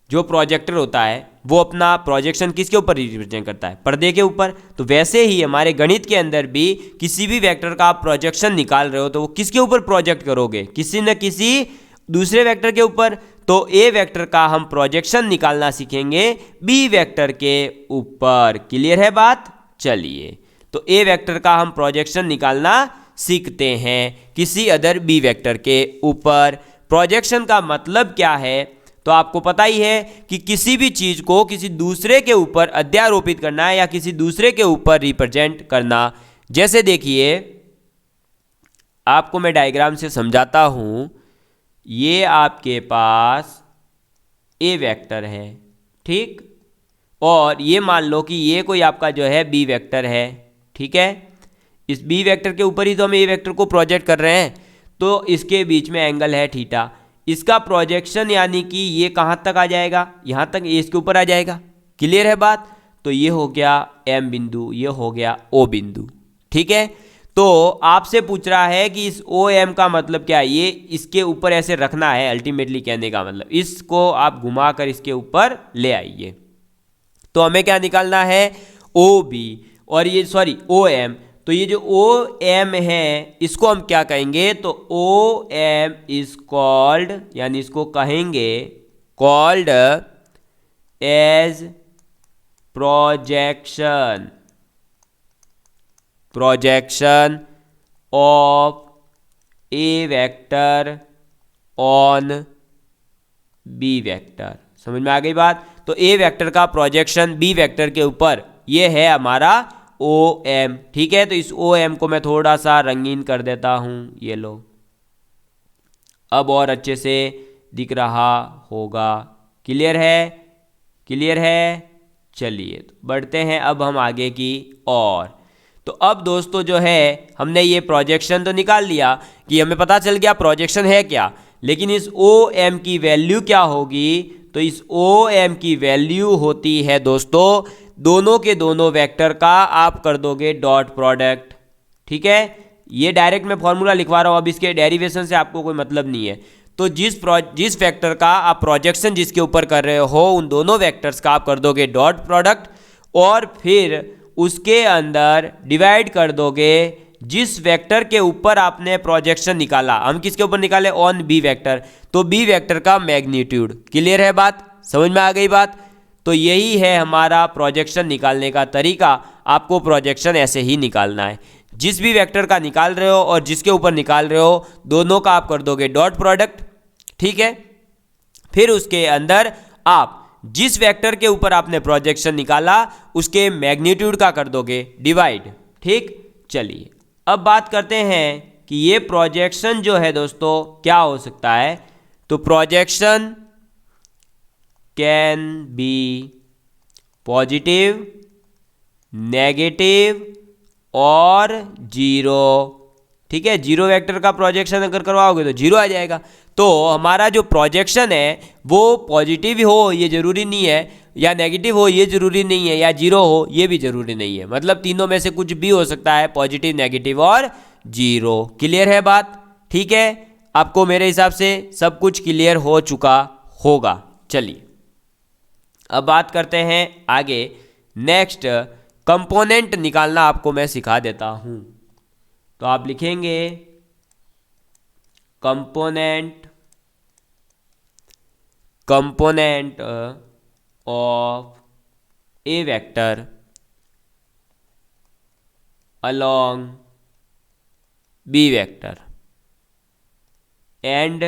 जो प्रोजेक्टर होता है वो अपना प्रोजेक्शन किसके ऊपर रिप्रेजेंट करता है, पर्दे के ऊपर। तो वैसे ही हमारे गणित के अंदर भी किसी भी वेक्टर का आप प्रोजेक्शन निकाल रहे हो तो वो किसके ऊपर प्रोजेक्ट करोगे, किसी न किसी दूसरे वेक्टर के ऊपर। तो ए वेक्टर का हम प्रोजेक्शन निकालना सीखेंगे बी वेक्टर के ऊपर। क्लियर है बात? चलिए, तो ए वेक्टर का हम प्रोजेक्शन निकालना सीखते हैं किसी अदर बी वेक्टर के ऊपर। प्रोजेक्शन का मतलब क्या है, तो आपको पता ही है कि किसी भी चीज को किसी दूसरे के ऊपर अध्यारोपित करना है या किसी दूसरे के ऊपर रिप्रेजेंट करना। जैसे देखिए आपको मैं डायग्राम से समझाता हूं, ये आपके पास ए वेक्टर है, ठीक, और ये मान लो कि ये कोई आपका जो है बी वेक्टर है, ठीक है। इस बी वेक्टर के ऊपर ही तो हम ए वेक्टर को प्रोजेक्ट कर रहे हैं, तो इसके बीच में एंगल है थीटा। इसका प्रोजेक्शन यानी कि ये कहाँ तक आ जाएगा, यहाँ तक, ये इसके ऊपर आ जाएगा। क्लियर है बात? तो ये हो गया एम बिंदु, ये हो गया ओ बिंदु, ठीक है। तो आपसे पूछ रहा है कि इस ओ एम का मतलब क्या है, ये इसके ऊपर ऐसे रखना है, अल्टीमेटली कहने का मतलब इसको आप घुमा कर इसके ऊपर ले आइए। तो हमें क्या निकालना है, ओ बी, और ये सॉरी ओ एम। तो ये जो ओ एम है इसको हम क्या कहेंगे, तो ओ एम इज कॉल्ड, यानी इसको कहेंगे called as projection, projection of A vector on B vector. समझ में आ गई बात? तो ए वेक्टर का प्रोजेक्शन बी वेक्टर के ऊपर, ये है हमारा ओ एम, ठीक है। तो इस ओ एम को मैं थोड़ा सा रंगीन कर देता हूं, ये लो, अब और अच्छे से दिख रहा होगा, क्लियर है? क्लियर है? चलिए तो बढ़ते हैं अब हम आगे की और। तो अब दोस्तों जो है हमने ये प्रोजेक्शन तो निकाल लिया कि हमें पता चल गया प्रोजेक्शन है क्या, लेकिन इस ओ एम की वैल्यू क्या होगी? तो इस ओ एम की वैल्यू होती है दोस्तों दोनों के दोनों वेक्टर का आप कर दोगे डॉट प्रोडक्ट। ठीक है, ये डायरेक्ट मैं फॉर्मूला लिखवा रहा हूँ, अब इसके डेरिवेशन से आपको कोई मतलब नहीं है। तो जिस वेक्टर का आप प्रोजेक्शन जिसके ऊपर कर रहे हो उन दोनों वेक्टर्स का आप कर दोगे डॉट प्रोडक्ट, और फिर उसके अंदर डिवाइड कर दोगे जिस वेक्टर के ऊपर आपने प्रोजेक्शन निकाला। हम किसके ऊपर निकाले? ऑन बी वेक्टर, तो बी वेक्टर का मैग्नीट्यूड। क्लियर है बात? समझ में आ गई बात? तो यही है हमारा प्रोजेक्शन निकालने का तरीका। आपको प्रोजेक्शन ऐसे ही निकालना है, जिस भी वेक्टर का निकाल रहे हो और जिसके ऊपर निकाल रहे हो दोनों का आप कर दोगे डॉट प्रोडक्ट। ठीक है, फिर उसके अंदर आप जिस वेक्टर के ऊपर आपने प्रोजेक्शन निकाला उसके मैग्नीट्यूड का कर दोगे डिवाइड। ठीक, चलिए अब बात करते हैं कि ये प्रोजेक्शन जो है दोस्तों क्या हो सकता है। तो projection can be positive, negative और जीरो। ठीक है, जीरो वेक्टर का प्रोजेक्शन अगर करवाओगे तो जीरो आ जाएगा। तो हमारा जो प्रोजेक्शन है वो पॉजिटिव हो ये ज़रूरी नहीं है, या नेगेटिव हो ये ज़रूरी नहीं है, या जीरो हो ये भी ज़रूरी नहीं है, मतलब तीनों में से कुछ भी हो सकता है, पॉजिटिव, नेगेटिव और जीरो। क्लियर है बात? ठीक है, आपको मेरे हिसाब से सब कुछ क्लियर हो चुका होगा। चलिए अब बात करते हैं आगे। नेक्स्ट कंपोनेंट निकालना आपको मैं सिखा देता हूं। तो आप लिखेंगे component of A vector along B vector and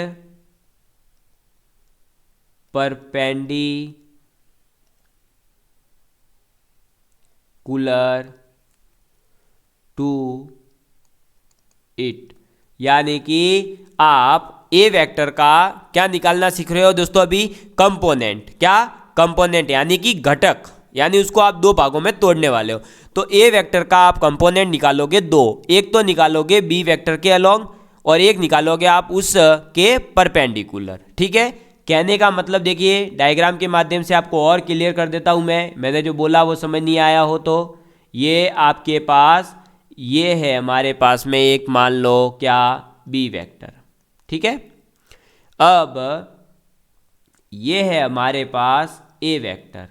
perpendicular to it. यानी कि आप ए वेक्टर का क्या निकालना सीख रहे हो दोस्तों अभी? कंपोनेंट। क्या? कंपोनेंट यानी कि घटक, यानी उसको आप दो भागों में तोड़ने वाले हो। तो ए वेक्टर का आप कंपोनेंट निकालोगे दो, एक तो निकालोगे बी वेक्टर के अलोंग और एक निकालोगे आप उस के परपेंडिकुलर। ठीक है, कहने का मतलब देखिए डायग्राम के माध्यम से आपको और क्लियर कर देता हूं मैंने जो बोला वो समझ नहीं आया हो तो ये आपके पास ये है हमारे पास में एक मान लो क्या बी वेक्टर। ठीक है, अब ये है हमारे पास ए वेक्टर।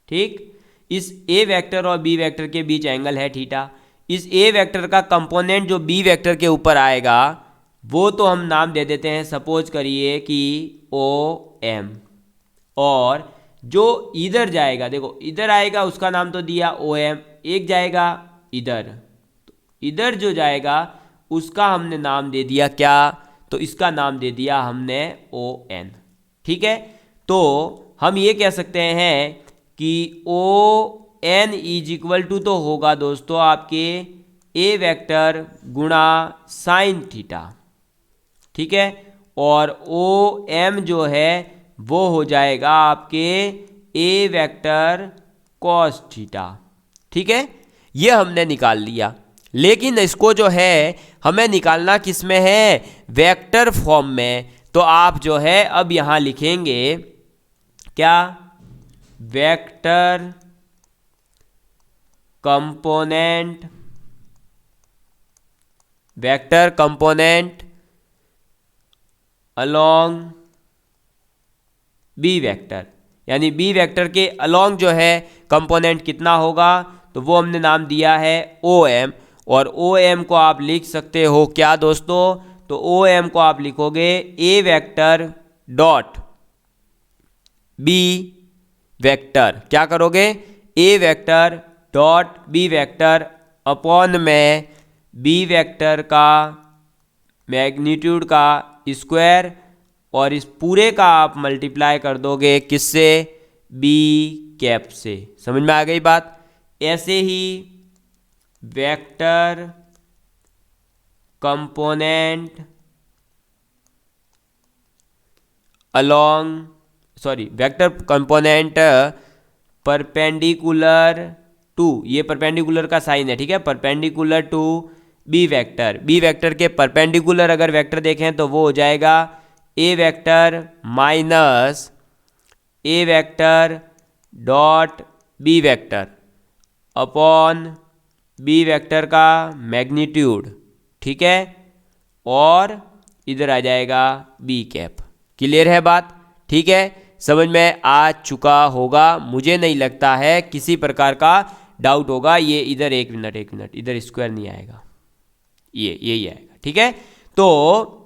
ठीक, इस ए वेक्टर और बी वेक्टर के बीच एंगल है थीटा। इस ए वेक्टर का कंपोनेंट जो बी वेक्टर के ऊपर आएगा वो तो हम नाम दे देते हैं, सपोज करिए कि ओ एम, और जो इधर जाएगा देखो इधर आएगा उसका नाम तो दिया ओ एम, एक जाएगा इधर, तो इधर जो जाएगा उसका हमने नाम दे दिया क्या? तो इसका नाम दे दिया हमने ओ एन। ठीक है, तो हम ये कह सकते हैं कि O N is equal to तो होगा दोस्तों आपके ए वेक्टर गुणा साइन थीटा। ठीक है, और ओ एम जो है वो हो जाएगा आपके ए वेक्टर कॉस थीटा। ठीक है, ये हमने निकाल लिया, लेकिन इसको जो है हमें निकालना किस में है? वेक्टर फॉर्म में। तो आप जो है अब यहां लिखेंगे क्या? Vector component along B vector, यानी बी वेक्टर के अलोंग जो है कंपोनेंट कितना होगा? तो वो हमने नाम दिया है ओ एम, और ओ एम को आप लिख सकते हो क्या दोस्तों? तो ओ एम को आप लिखोगे A vector dot B vector. क्या करोगे? A vector dot B vector upon में बी वेक्टर का मैग्नीट्यूड का स्क्वायर, और इस पूरे का आप मल्टीप्लाई कर दोगे किससे? बी कैप से। समझ में आ गई बात? ऐसे ही vector component along sorry vector component perpendicular to, ये परपेंडिकुलर का साइन है, ठीक है, perpendicular to B vector, B vector के परपेंडिकुलर अगर वेक्टर देखें तो वो हो जाएगा A vector minus A vector dot B vector upon B vector का मैग्नीट्यूड, ठीक है, और इधर आ जाएगा बी कैप। क्लियर है बात? ठीक है, समझ में आ चुका होगा, मुझे नहीं लगता है किसी प्रकार का डाउट होगा। ये इधर एक मिनट इधर स्क्वायर नहीं आएगा, ये यही आएगा, ठीक है। तो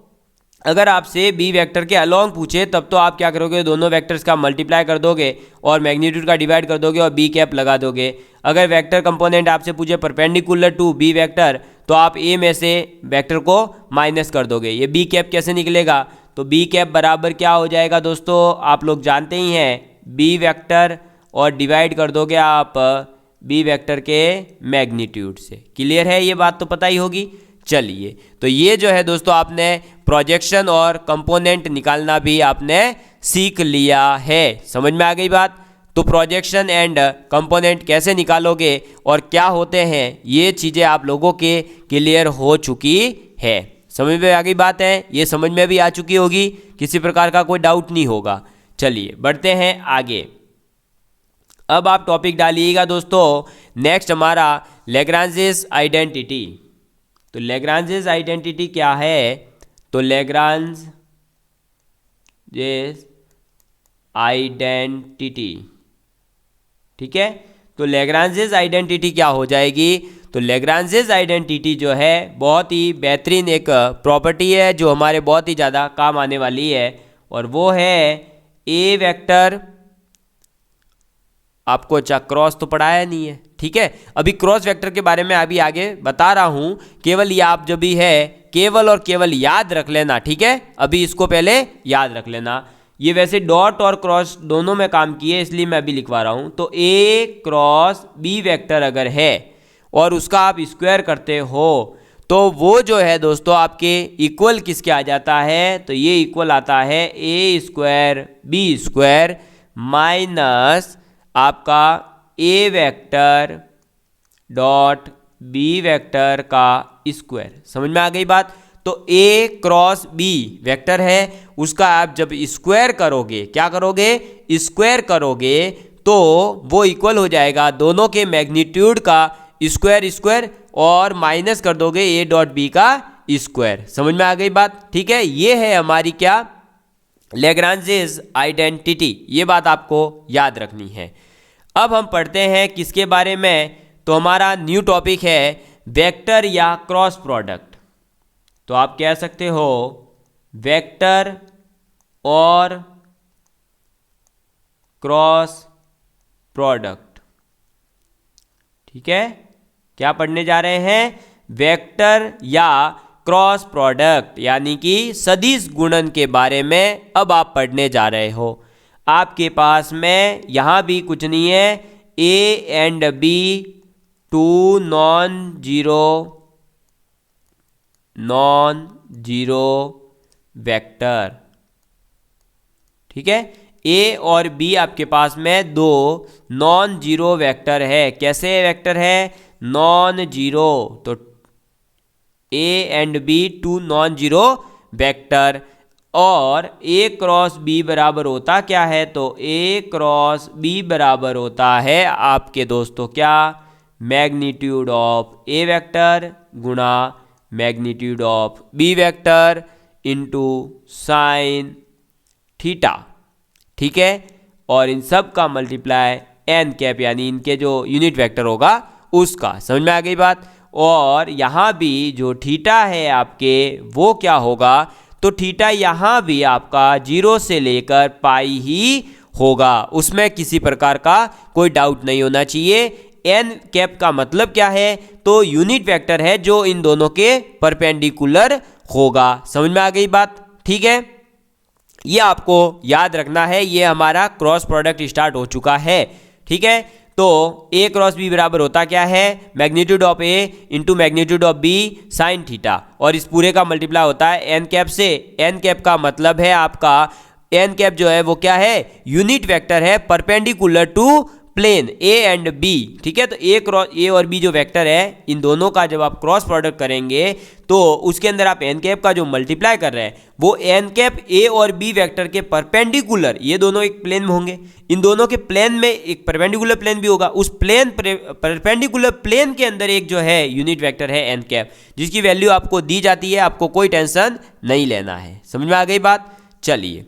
अगर आपसे बी वेक्टर के अलोंग पूछे तब तो आप क्या करोगे, दोनों वेक्टर्स का मल्टीप्लाई कर दोगे और मैग्नीट्यूड का डिवाइड कर दोगे और बी कैप लगा दोगे। अगर वेक्टर कंपोनेंट आपसे पूछे परपेंडिकुलर टू बी वेक्टर तो आप ए में से वेक्टर को माइनस कर दोगे। ये बी कैप कैसे निकलेगा, तो बी कैप बराबर क्या हो जाएगा दोस्तों, आप लोग जानते ही हैं, बी वेक्टर और डिवाइड कर दोगे आप बी वेक्टर के मैग्नीट्यूड से। क्लियर है, ये बात तो पता ही होगी। चलिए, तो ये जो है दोस्तों आपने प्रोजेक्शन और कंपोनेंट निकालना भी आपने सीख लिया है। समझ में आ गई बात? तो प्रोजेक्शन एंड कंपोनेंट कैसे निकालोगे और क्या होते हैं, ये चीज़ें आप लोगों के क्लियर हो चुकी है। समझ में आ गई बात है, ये समझ में भी आ चुकी होगी, किसी प्रकार का कोई डाउट नहीं होगा। चलिए बढ़ते हैं आगे। अब आप टॉपिक डालिएगा दोस्तों, नेक्स्ट हमारा लैग्रांजेस आइडेंटिटी। तो लैग्रांजेस आइडेंटिटी क्या है, तो लैग्रांजेस आइडेंटिटी, ठीक है। तो लैग्रांजेस आइडेंटिटी क्या हो जाएगी, तो लैग्रांजेस आइडेंटिटी जो है बहुत ही बेहतरीन एक प्रॉपर्टी है जो हमारे बहुत ही ज़्यादा काम आने वाली है, और वो है ए वेक्टर। आपको अच्छा क्रॉस तो पढ़ाया नहीं है, ठीक है, अभी क्रॉस वेक्टर के बारे में अभी आगे बता रहा हूं, केवल ये आप जो भी है केवल और केवल याद रख लेना, ठीक है। अभी इसको पहले याद रख लेना। ये वैसे डॉट और क्रॉस दोनों में काम किए, इसलिए मैं अभी लिखवा रहा हूं। तो ए क्रॉस बी वेक्टर अगर है और उसका आप स्क्वायर करते हो तो वो जो है दोस्तों आपके इक्वल किसके आ जाता है, तो ये इक्वल आता है ए स्क्वायर बी स्क्वायर माइनस आपका A vector dot B vector का स्क्वायर। समझ में आ गई बात? तो ए क्रॉस बी वेक्टर है, उसका आप जब स्क्वायर करोगे, क्या करोगे, स्क्वायर करोगे, तो वो इक्वल हो जाएगा दोनों के मैग्नीट्यूड का स्क्वायर स्क्वायर और माइनस कर दोगे ए डॉट बी का स्क्वायर। समझ में आ गई बात? ठीक है, ये है हमारी क्या, लैग्रांजेस आइडेंटिटी। ये बात आपको याद रखनी है। अब हम पढ़ते हैं किसके बारे में, तो हमारा न्यू टॉपिक है वेक्टर या क्रॉस प्रोडक्ट। तो आप कह सकते हो वेक्टर और क्रॉस प्रोडक्ट, ठीक है। क्या पढ़ने जा रहे हैं, वेक्टर या क्रॉस प्रोडक्ट, यानी कि सदिश गुणन के बारे में अब आप पढ़ने जा रहे हो। आपके पास में यहां भी कुछ नहीं है, ए and B two non zero vector, ठीक है। ए और बी आपके पास में दो नॉन जीरो वेक्टर है। कैसे वेक्टर है, नॉन जीरो। तो ए and B two non zero vector, और ए क्रॉस बी बराबर होता क्या है, तो ए क्रॉस बी बराबर होता है आपके दोस्तों क्या, मैग्नीट्यूड ऑफ ए वेक्टर गुणा magnitude of B vector into sine theta, ठीक है। और इन सब का मल्टीप्लाई एन कैप, यानी इनके जो यूनिट वेक्टर होगा उसका। समझ में आ गई बात? और यहाँ भी जो थीटा है आपके वो क्या होगा, तो थीटा यहाँ भी आपका 0 से लेकर पाई ही होगा, उसमें किसी प्रकार का कोई डाउट नहीं होना चाहिए। एन कैप का मतलब क्या है, तो यूनिट वेक्टर है जो इन दोनों के परपेंडिकुलर होगा। समझ में आ गई बात? ठीक है, ये आपको याद रखना है। ये हमारा क्रॉस प्रोडक्ट स्टार्ट हो चुका है, ठीक है। तो ए क्रॉस बी बराबर होता क्या है, magnitude of A into magnitude of B sine theta, और इस पूरे का मल्टीप्लाई होता है एन कैप से। एन कैप का मतलब है आपका एन कैप जो है वो क्या है, यूनिट वेक्टर है perpendicular to plane A and B. ठीक है, तो ए और बी जो वेक्टर है, इन दोनों का जब आप क्रॉस प्रोडक्ट करेंगे तो उसके अंदर आप एन कैप का जो मल्टीप्लाई कर रहे हैं वो एन कैप ए और बी वेक्टर के परपेंडिकुलर, ये दोनों एक प्लेन में होंगे, इन दोनों के प्लेन में एक परपेंडिकुलर प्लेन भी होगा, उस प्लेन परपेंडिकुलर प्लेन के अंदर एक जो है यूनिट वेक्टर है एन कैप, जिसकी वैल्यू आपको दी जाती है, आपको कोई टेंशन नहीं लेना है। समझ में आ गई बात? चलिए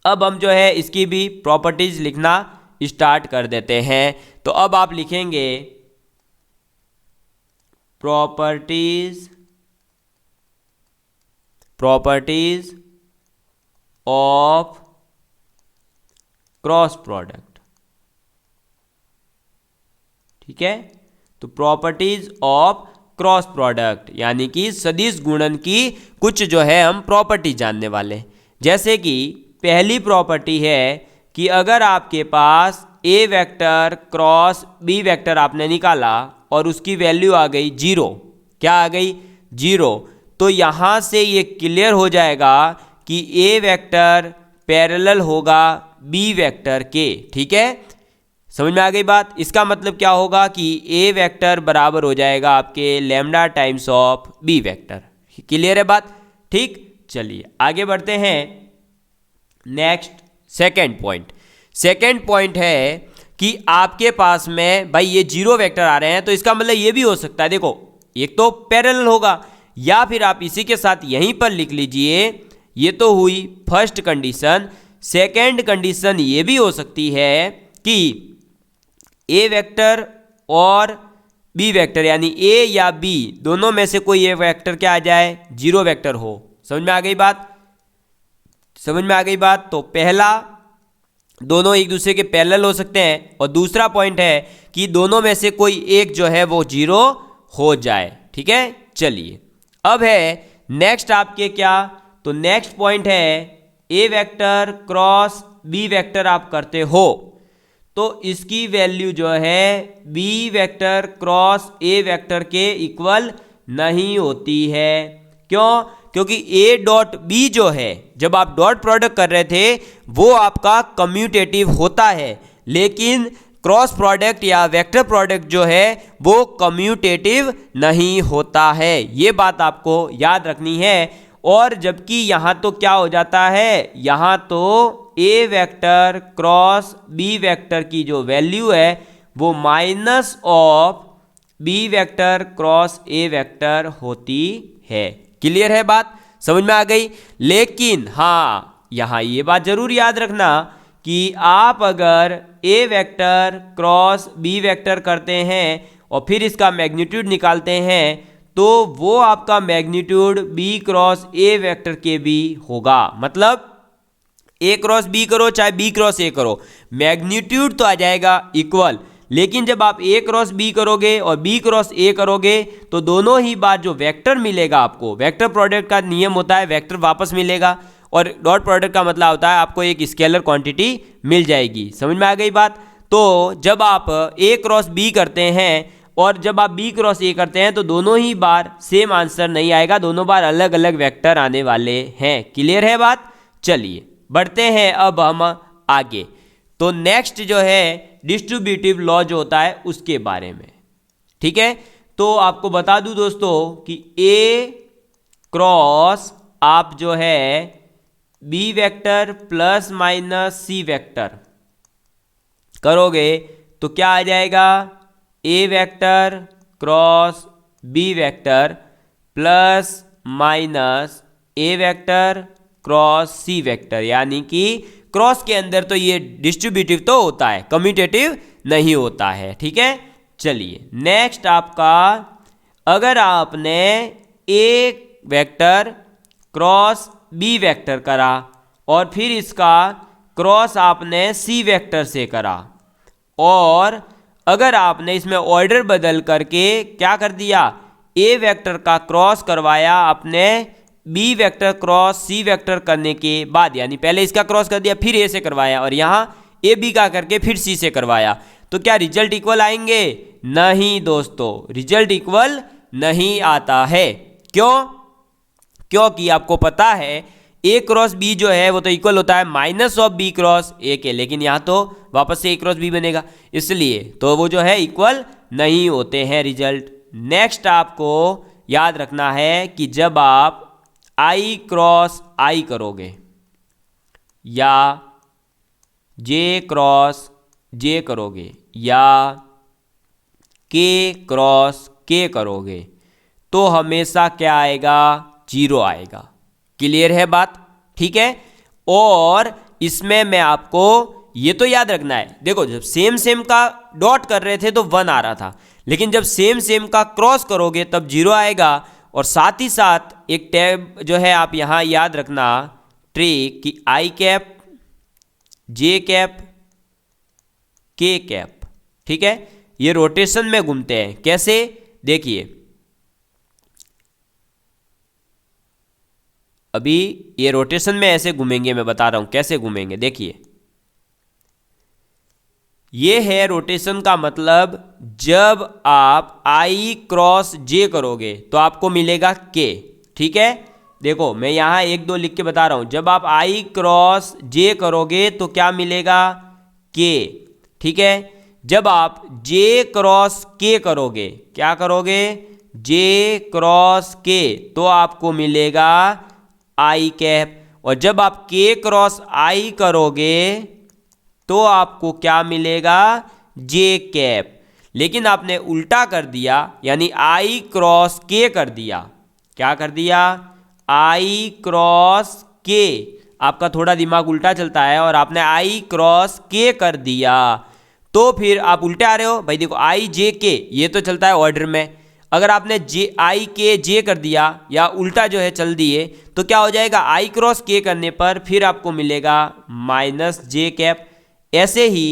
अब हम जो है इसकी भी प्रॉपर्टीज लिखना स्टार्ट कर देते हैं। तो अब आप लिखेंगे प्रॉपर्टीज ऑफ क्रॉस प्रोडक्ट। ठीक है, तो प्रॉपर्टीज ऑफ क्रॉस प्रोडक्ट यानी कि सदिश गुणन की कुछ जो है हम प्रॉपर्टी जानने वाले। जैसे कि पहली प्रॉपर्टी है कि अगर आपके पास ए वेक्टर क्रॉस बी वेक्टर आपने निकाला और उसकी वैल्यू आ गई 0, क्या आ गई 0, तो यहाँ से ये क्लियर हो जाएगा कि ए वेक्टर पैरेलल होगा बी वेक्टर के। ठीक है, समझ में आ गई बात? इसका मतलब क्या होगा कि ए वेक्टर बराबर हो जाएगा आपके lambda times of B vector. Clear है बात? ठीक, चलिए आगे बढ़ते हैं। नेक्स्ट सेकेंड पॉइंट है कि आपके पास में भाई ये 0 वेक्टर आ रहे हैं, तो इसका मतलब ये भी हो सकता है, देखो एक तो पैरेलल होगा, या फिर आप इसी के साथ यहीं पर लिख लीजिए, ये तो हुई फर्स्ट कंडीशन। सेकेंड कंडीशन ये भी हो सकती है कि ए वेक्टर और बी वेक्टर यानी ए या बी दोनों में से कोई एक वेक्टर क्या आ जाए, 0 वेक्टर हो। समझ में आ गई बात? समझ में आ गई बात? तो पहला, दोनों एक दूसरे के पैरेलल हो सकते हैं, और दूसरा पॉइंट है कि दोनों में से कोई एक जो है वो 0 हो जाए। ठीक है, चलिए अब है नेक्स्ट आपके क्या, तो नेक्स्ट पॉइंट है A vector cross B vector आप करते हो तो इसकी वैल्यू जो है B vector cross A vector के इक्वल नहीं होती है। क्यों? क्योंकि ए डॉट बी जो है, जब आप डॉट प्रोडक्ट कर रहे थे वो आपका कम्यूटेटिव होता है, लेकिन क्रॉस प्रोडक्ट या वेक्टर प्रोडक्ट जो है वो कम्यूटेटिव नहीं होता है। ये बात आपको याद रखनी है। और जबकि यहाँ तो क्या हो जाता है, यहाँ तो A vector cross B vector की जो वैल्यू है वो minus of B vector cross A vector होती है। क्लियर है बात? समझ में आ गई? लेकिन हाँ, यहाँ ये बात जरूर याद रखना कि आप अगर ए वेक्टर क्रॉस बी वेक्टर करते हैं और फिर इसका मैग्नीट्यूड निकालते हैं तो वो आपका magnitude B cross A vector के भी होगा। मतलब ए क्रॉस बी करो चाहे बी क्रॉस ए करो, मैग्नीट्यूड तो आ जाएगा इक्वल, लेकिन जब आप ए क्रॉस बी करोगे और बी क्रॉस ए करोगे तो दोनों ही बार जो वेक्टर मिलेगा आपको, वेक्टर प्रोडक्ट का नियम होता है वेक्टर वापस मिलेगा, और डॉट प्रोडक्ट का मतलब होता है आपको एक स्केलर क्वांटिटी मिल जाएगी। समझ में आ गई बात? तो जब आप ए क्रॉस बी करते हैं और जब आप बी क्रॉस ए करते हैं तो दोनों ही बार सेम आंसर नहीं आएगा, दोनों बार अलग अलग वेक्टर आने वाले हैं। क्लियर है बात? चलिए बढ़ते हैं अब हम आगे। तो नेक्स्ट जो है डिस्ट्रीब्यूटिव लॉ जो होता है उसके बारे में। ठीक है, तो आपको बता दूं दोस्तों कि ए क्रॉस आप जो है बी वेक्टर प्लस माइनस सी वेक्टर करोगे तो क्या आ जाएगा, A vector cross B vector plus minus A vector cross C vector, यानी कि क्रॉस के अंदर तो ये डिस्ट्रीब्यूटिव तो होता है, कम्यूटेटिव नहीं होता है। ठीक है, चलिए नेक्स्ट आपका, अगर आपने ए वेक्टर क्रॉस बी वेक्टर करा और फिर इसका क्रॉस आपने सी वेक्टर से करा, और अगर आपने इसमें ऑर्डर बदल करके क्या कर दिया, ए वेक्टर का क्रॉस करवाया आपने B vector cross C vector करने के बाद, यानी पहले इसका क्रॉस कर दिया फिर ए से करवाया और यहाँ ए बी का करके फिर सी से करवाया, तो क्या रिजल्ट इक्वल आएंगे? नहीं दोस्तों, रिजल्ट इक्वल नहीं आता है। क्यों? क्योंकि आपको पता है ए क्रॉस बी जो है वो तो इक्वल होता है minus of B cross A के, लेकिन यहाँ तो वापस से ए क्रॉस बी बनेगा, इसलिए तो वो जो है इक्वल नहीं होते हैं रिजल्ट। नेक्स्ट आपको याद रखना है कि जब आप आई क्रॉस आई करोगे या जे क्रॉस जे करोगे या के क्रॉस के करोगे तो हमेशा क्या आएगा, जीरो आएगा। क्लियर है बात, ठीक है। और इसमें मैं आपको ये तो याद रखना है, देखो जब सेम सेम का डॉट कर रहे थे तो 1 आ रहा था, लेकिन जब सेम सेम का क्रॉस करोगे तब 0 आएगा। और साथ ही साथ एक टैब जो है आप यहाँ याद रखना ट्रिक कि आई कैप जे कैप के कैप, ठीक है, ये रोटेशन में घूमते हैं। कैसे, देखिए अभी ये रोटेशन में ऐसे घूमेंगे, मैं बता रहा हूं कैसे घूमेंगे। देखिए ये है रोटेशन का मतलब, जब आप आई क्रॉस जे करोगे तो आपको मिलेगा के, ठीक है। देखो मैं यहां 1 2 लिख के बता रहा हूं, जब आप आई क्रॉस जे करोगे तो क्या मिलेगा, के, ठीक है। जब आप जे क्रॉस के करोगे, क्या करोगे, जे क्रॉस के, तो आपको मिलेगा आई कैप। और जब आप के क्रॉस आई करोगे तो आपको क्या मिलेगा, जे कैप। लेकिन आपने उल्टा कर दिया, यानी आई क्रॉस के कर दिया। क्या कर दिया, आई क्रॉस के, आपका थोड़ा दिमाग उल्टा चलता है और आपने आई क्रॉस के कर दिया तो फिर आप उल्टे आ रहे हो भाई। देखो आई जे के ये तो चलता है ऑर्डर में, अगर आपने जे आई के जे कर दिया या उल्टा जो है चल दिए तो क्या हो जाएगा, आई क्रॉस के करने पर फिर आपको मिलेगा माइनस जे कैप। ऐसे ही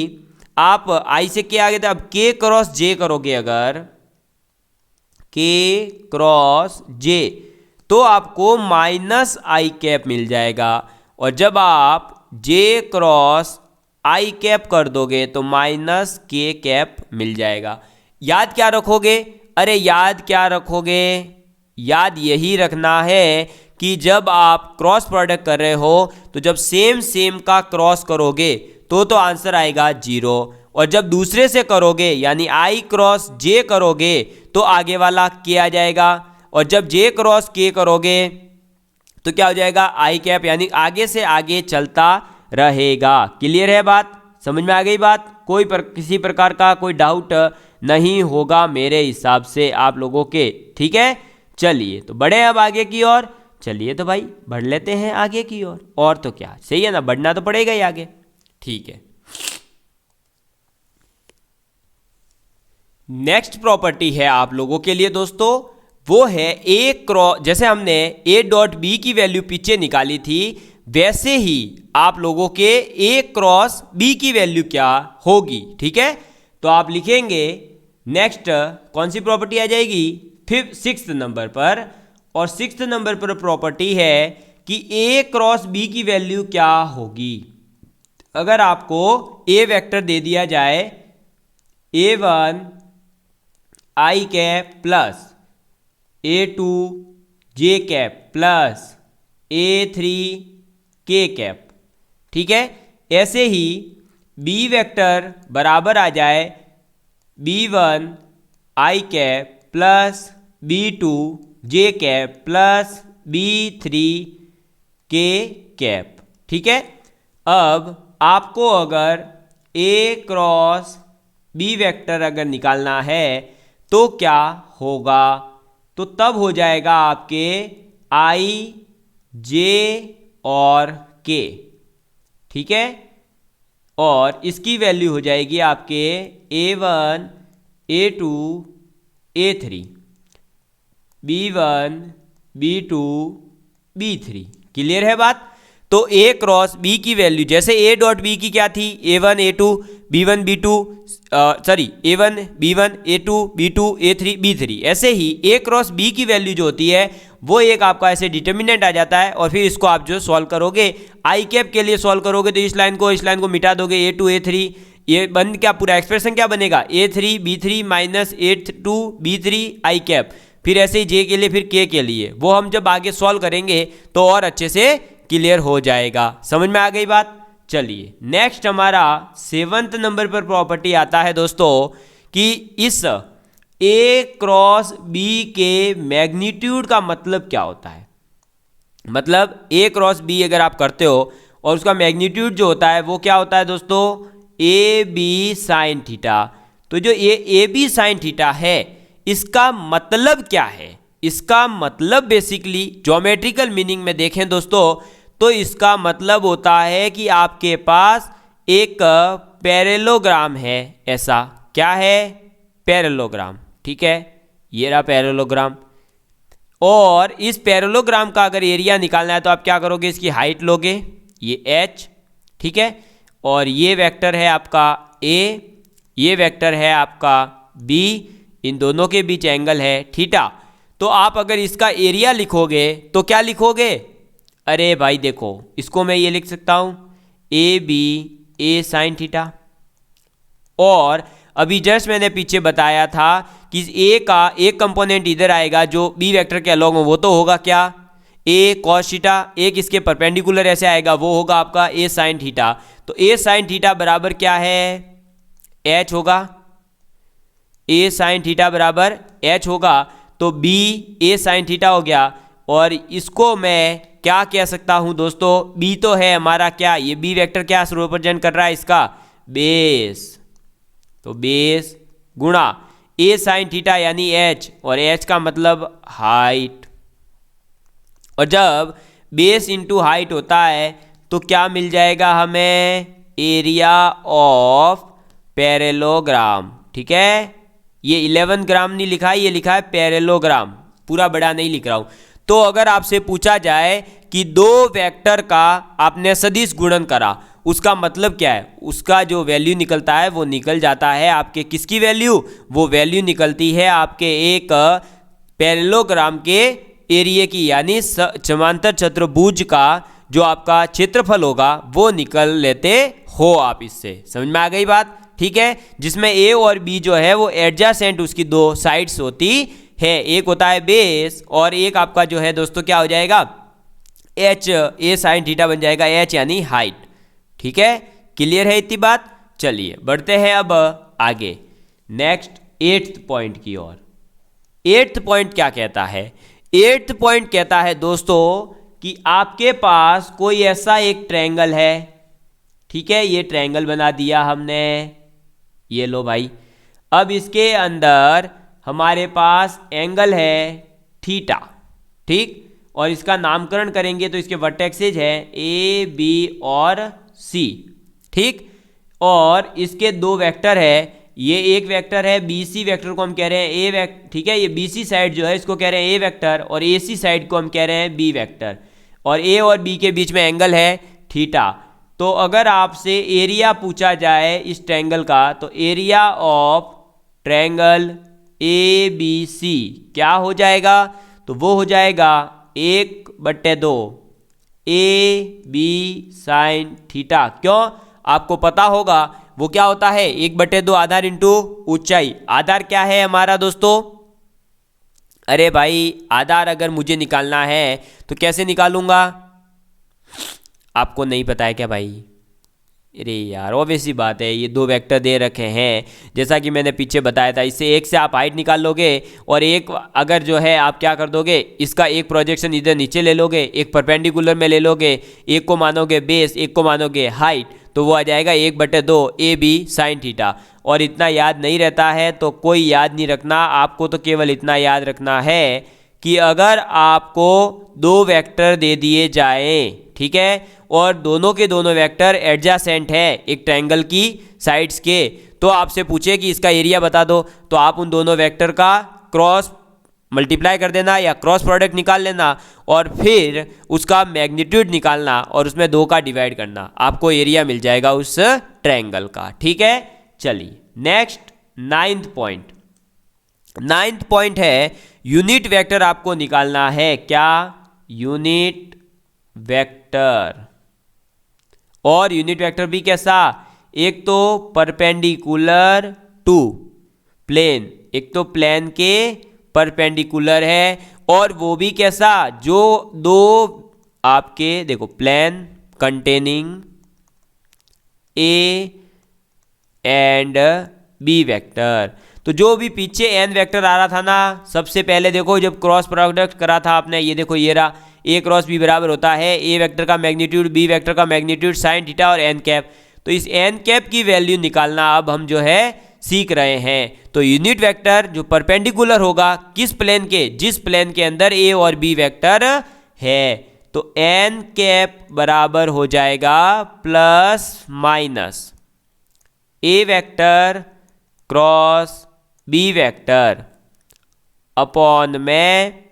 आप आई से के आगे थे, अब के क्रॉस जे करोगे, अगर के क्रॉस जे तो आपको माइनस आई कैप मिल जाएगा। और जब आप जे क्रॉस आई कैप कर दोगे तो माइनस के कैप मिल जाएगा। याद क्या रखोगे, अरे याद क्या रखोगे, याद यही रखना है कि जब आप क्रॉस प्रोडक्ट कर रहे हो तो जब सेम सेम का क्रॉस करोगे तो आंसर आएगा 0, और जब दूसरे से करोगे यानी आई क्रॉस जे करोगे तो आगे वाला के आ जाएगा, और जब जे क्रॉस के करोगे तो क्या हो जाएगा, आई कैप, यानी आगे से आगे चलता रहेगा। क्लियर है बात, समझ में आ गई बात, किसी प्रकार का कोई डाउट नहीं होगा मेरे हिसाब से आप लोगों के, ठीक है। चलिए तो बढ़े अब आगे की ओर, चलिए तो भाई बढ़ लेते हैं आगे की ओर, और तो क्या, सही है ना, बढ़ना तो पड़ेगा ही आगे, ठीक है। नेक्स्ट प्रॉपर्टी है आप लोगों के लिए दोस्तों, वो है ए क्रॉस, जैसे हमने ए डॉट बी की वैल्यू पीछे निकाली थी वैसे ही आप लोगों के ए क्रॉस बी की वैल्यू क्या होगी, ठीक है। तो आप लिखेंगे नेक्स्ट कौन सी प्रॉपर्टी आ जाएगी, 6th नंबर पर, और 6th नंबर पर प्रॉपर्टी है कि ए क्रॉस बी की वैल्यू क्या होगी। अगर आपको ए वेक्टर दे दिया जाए A1 आई कैप प्लस A2 जे कैप प्लस A3 के कैप, ठीक है। ऐसे ही बी वेक्टर बराबर आ जाए B1 आई कैप प्लस B2 जे कैप प्लस B3 के कैप, ठीक है। अब आपको अगर A क्रॉस बी वेक्टर अगर निकालना है तो क्या होगा, तो तब हो जाएगा आपके आई जे और के, ठीक है। और इसकी वैल्यू हो जाएगी आपके A1 A2 A3 B1 B2 B3। Clear है बात। तो A क्रॉस B की वैल्यू जैसे A डॉट B की क्या थी, A1 A2 B1 B2 A1 B1 A2 B2 A3 B3, ऐसे ही A क्रॉस B की वैल्यू जो होती है वो एक आपका ऐसे डिटर्मिनेंट आ जाता है, और फिर इसको आप जो सॉल्व करोगे आई कैप के लिए सॉल्व करोगे तो इस लाइन को मिटा दोगे, A2 A3, ये बन क्या पूरा एक्सप्रेशन क्या बनेगा, A3 B3 minus A2 B3 आई कैप, फिर ऐसे ही जे के लिए फिर के लिए, वो हम जब आगे सॉल्व करेंगे तो और अच्छे से क्लियर हो जाएगा। समझ में आ गई बात। चलिए नेक्स्ट हमारा 7th नंबर पर प्रॉपर्टी आता है दोस्तों कि इस A क्रॉस B के मैग्नीट्यूड का मतलब क्या होता है। मतलब A क्रॉस B अगर आप करते हो और उसका मैग्नीट्यूड जो होता है वो क्या होता है दोस्तों, ए बी साइन थीटा। तो जो ये ए बी साइन थीटा है इसका मतलब क्या है, इसका मतलब बेसिकली ज्योमेट्रिकल मीनिंग में देखें दोस्तों तो इसका मतलब होता है कि आपके पास एक पैरेललोग्राम है। ऐसा क्या है, पैरेललोग्राम। ठीक है, ये रहा पैरेललोग्राम। और इस पैरेललोग्राम का अगर एरिया निकालना है तो आप क्या करोगे, इसकी हाइट लोगे, ये h। ठीक है, और ये वेक्टर है आपका a, ये वेक्टर है आपका b, इन दोनों के बीच एंगल है थीटा। तो आप अगर इसका एरिया लिखोगे तो क्या लिखोगे, अरे भाई देखो इसको मैं ये लिख सकता हूँ A B A sine theta. और अभी जस्ट मैंने पीछे बताया था कि ए का एक कंपोनेंट इधर आएगा जो बी वेक्टर के अलॉन्ग हो, वो तो होगा क्या, ए कॉस थीटा। एक इसके परपेंडिकुलर ऐसे आएगा, वो होगा आपका ए साइन थीटा। तो ए साइन थीटा बराबर क्या है, एच होगा। ए साइन थीटा बराबर एच होगा। तो बी ए साइन थीटा हो गया। और इसको मैं क्या कह सकता हूं दोस्तों, बी तो है हमारा क्या, ये बी वेक्टर क्या रिप्रेजेंट कर रहा है, इसका बेस। तो बेस गुणा ए साइन थीटा यानी एच, और एच का मतलब हाइट। और जब बेस इंटू हाइट होता है तो क्या मिल जाएगा हमें, एरिया ऑफ पैरेललोग्राम। ठीक है, ये 11 ग्राम नहीं लिखा है, ये लिखा है पैरेललोग्राम, पूरा बड़ा नहीं लिख रहा हूं। तो अगर आपसे पूछा जाए कि दो वेक्टर का आपने सदिश गुणन करा, उसका मतलब क्या है, उसका जो वैल्यू निकलता है वो निकल जाता है आपके किसकी वैल्यू, वो वैल्यू निकलती है आपके एक पैरेललोग्राम के एरिया की, यानी समांतर चतुर्भुज का जो आपका क्षेत्रफल होगा वो निकल लेते हो आप इससे। समझ में आ गई बात। ठीक है, जिसमें ए और बी जो है वो एडजेसेंट उसकी दो साइड्स होती है, एक होता है बेस और एक आपका जो है दोस्तों क्या हो जाएगा, एच, ए साइन थीटा बन जाएगा एच यानी हाइट। ठीक है, क्लियर है इतनी बात। चलिए बढ़ते हैं अब आगे नेक्स्ट 8th पॉइंट की ओर। 8th पॉइंट क्या कहता है, 8th पॉइंट कहता है दोस्तों कि आपके पास कोई ऐसा एक ट्रायंगल है। ठीक है, ये ट्रायंगल बना दिया हमने, ये लो भाई। अब इसके अंदर हमारे पास एंगल है थीटा। ठीक, और इसका नामकरण करेंगे तो इसके वर्टेक्सेज है ए बी और सी। ठीक, और इसके दो वेक्टर है, ये एक वेक्टर है बी सी वेक्टर को हम कह रहे हैं ए वेक्टर। ठीक है, ये बी सी साइड जो है इसको कह रहे हैं ए वेक्टर, और ए सी साइड को हम कह रहे हैं बी वेक्टर। और ए और बी के बीच में एंगल है थीटा। तो अगर आपसे एरिया पूछा जाए इस ट्रायंगल का, तो area of triangle A B C क्या हो जाएगा, तो वो हो जाएगा 1/2 ए बी साइन थीटा। क्यों, आपको पता होगा वो क्या होता है, 1/2 आधार इंटू ऊंचाई। आधार क्या है हमारा दोस्तों, अरे भाई आधार अगर मुझे निकालना है तो कैसे निकालूंगा, आपको नहीं पता है क्या भाई, अरे यार ऑब्वियस सी बात है, ये दो वेक्टर दे रखे हैं जैसा कि मैंने पीछे बताया था, इससे एक से आप हाइट निकाल लोगे और एक अगर जो है आप क्या कर दोगे, इसका एक प्रोजेक्शन इधर नीचे ले लोगे, एक परपेंडिकुलर में ले लोगे, एक को मानोगे बेस, एक को मानोगे हाइट, तो वो आ जाएगा 1/2 ए बी साइन थीटा। और इतना याद नहीं रहता है तो कोई याद नहीं रखना, आपको तो केवल इतना याद रखना है कि अगर आपको दो वेक्टर दे दिए जाएं, ठीक है, और दोनों के दोनों वेक्टर एडजेसेंट है एक ट्रायंगल की साइड्स के, तो आपसे पूछे कि इसका एरिया बता दो, तो आप उन दोनों वेक्टर का क्रॉस मल्टीप्लाई कर देना या क्रॉस प्रोडक्ट निकाल लेना और फिर उसका मैग्नीट्यूड निकालना और उसमें 2 का डिवाइड करना, आपको एरिया मिल जाएगा उस ट्रायंगल का। ठीक है, चलिए next 9th point. 9th point है यूनिट वेक्टर आपको निकालना है। क्या, यूनिट वेक्टर। और यूनिट वेक्टर भी कैसा, एक तो परपेंडिकुलर टू प्लेन, एक तो प्लेन के परपेंडिकुलर है, और वो भी कैसा, जो दो आपके देखो plane containing A and B vector. तो जो भी पीछे एन वेक्टर आ रहा था ना, सबसे पहले देखो जब क्रॉस प्रोडक्ट करा था आपने, ये देखो ये रहा, ए क्रॉस बी बराबर होता है ए वेक्टर का मैग्नीट्यूड बी वेक्टर का मैग्नीट्यूड साइन थीटा और एन कैप। तो इस एन कैप की वैल्यू निकालना अब हम जो है सीख रहे हैं। तो यूनिट वेक्टर जो परपेंडिकुलर होगा किस प्लेन के, जिस प्लेन के अंदर ए और बी वेक्टर है, तो एन कैप बराबर हो जाएगा plus minus A vector cross B vector upon में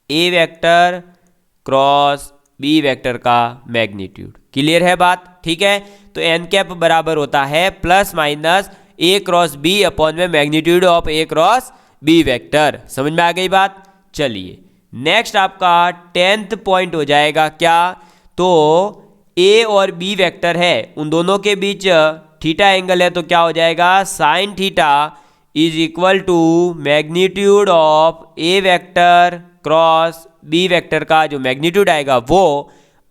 A vector cross B vector का मैग्नीट्यूड। क्लियर है बात? ठीक है, तो एन कैप बराबर होता है plus minus A cross B upon में magnitude of A cross B vector. समझ में आ गई बात? चलिए नेक्स्ट आपका 10th पॉइंट हो जाएगा क्या, तो ए और बी वेक्टर है, उन दोनों के बीच थीटा एंगल है, तो क्या हो जाएगा sine theta is equal to magnitude of A vector cross B vector का जो मैग्नीट्यूड आएगा वो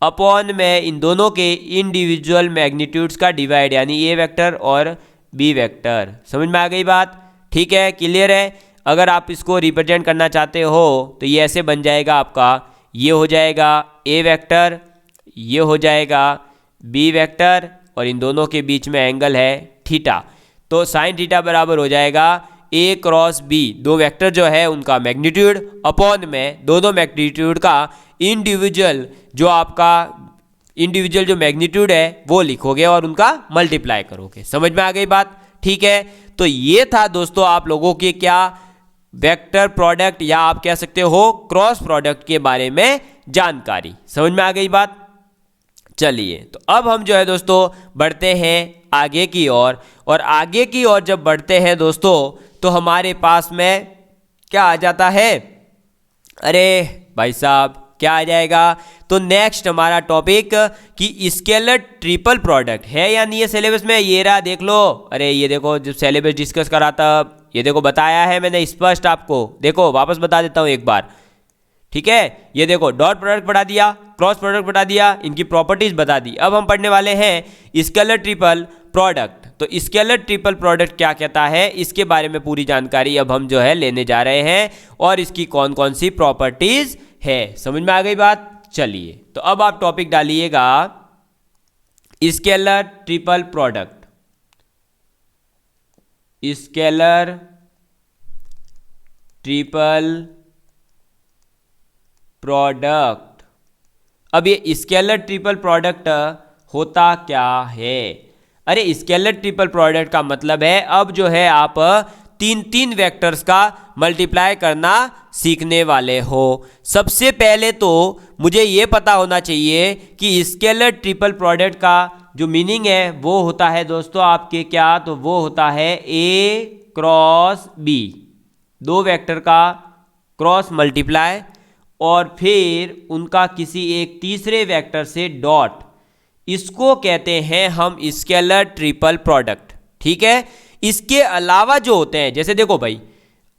अपॉन में इन दोनों के इंडिविजुअल मैग्नीट्यूड्स का डिवाइड, यानी ए वेक्टर और बी वेक्टर। समझ में आ गई बात? ठीक है, क्लियर है। अगर आप इसको रिप्रेजेंट करना चाहते हो तो ये ऐसे बन जाएगा आपका, ये हो जाएगा ए वेक्टर, ये हो जाएगा बी वेक्टर और इन दोनों के बीच में एंगल है थीटा। तो साइन थीटा बराबर हो जाएगा ए क्रॉस बी, दो वेक्टर जो है उनका मैग्नीट्यूड अपॉन में दोनों मैग्नीट्यूड का इंडिविजुअल जो मैग्नीट्यूड है वो लिखोगे और उनका मल्टीप्लाई करोगे। समझ में आ गई बात? ठीक है, तो ये था दोस्तों आप लोगों के क्या वेक्टर प्रोडक्ट या आप कह सकते हो क्रॉस प्रोडक्ट के बारे में जानकारी। समझ में आ गई बात? चलिए तो अब हम जो है दोस्तों बढ़ते हैं आगे की ओर, और आगे की ओर जब बढ़ते हैं दोस्तों तो हमारे पास में क्या आ जाता है, अरे भाई साहब क्या आ जाएगा, तो नेक्स्ट हमारा टॉपिक कि स्केलर ट्रिपल प्रोडक्ट है या नहीं है सिलेबस में। ये रहा देख लो, अरे ये देखो जब सिलेबस डिस्कस करा था ये देखो बताया है मैंने स्पष्ट आपको, देखो वापस बता देता हूँ एक बार। ठीक है, ये देखो डॉट प्रोडक्ट पढ़ा दिया, क्रॉस प्रोडक्ट बता दिया, इनकी प्रॉपर्टीज बता दी। अब हम पढ़ने वाले हैं स्केलर ट्रिपल प्रोडक्ट। तो स्केलर ट्रिपल प्रोडक्ट क्या कहता है, इसके बारे में पूरी जानकारी अब हम जो है लेने जा रहे हैं और इसकी कौन कौन सी प्रॉपर्टीज है। समझ में आ गई बात? चलिए तो अब आप टॉपिक डालिएगा scalar triple product. Scalar triple product. अब ये स्केलर ट्रिपल प्रोडक्ट होता क्या है? अरे स्केलर ट्रिपल प्रोडक्ट का मतलब है अब जो है आप तीन तीन वेक्टर्स का मल्टीप्लाई करना सीखने वाले हो। सबसे पहले तो मुझे ये पता होना चाहिए कि स्केलर ट्रिपल प्रोडक्ट का जो मीनिंग है वो होता है दोस्तों आपके क्या, तो वो होता है ए क्रॉस बी, दो वेक्टर का क्रॉस मल्टीप्लाई और फिर उनका किसी एक तीसरे वेक्टर से डॉट, इसको कहते हैं हम स्केलर ट्रिपल प्रोडक्ट। ठीक है, इसके अलावा जो होते हैं जैसे देखो भाई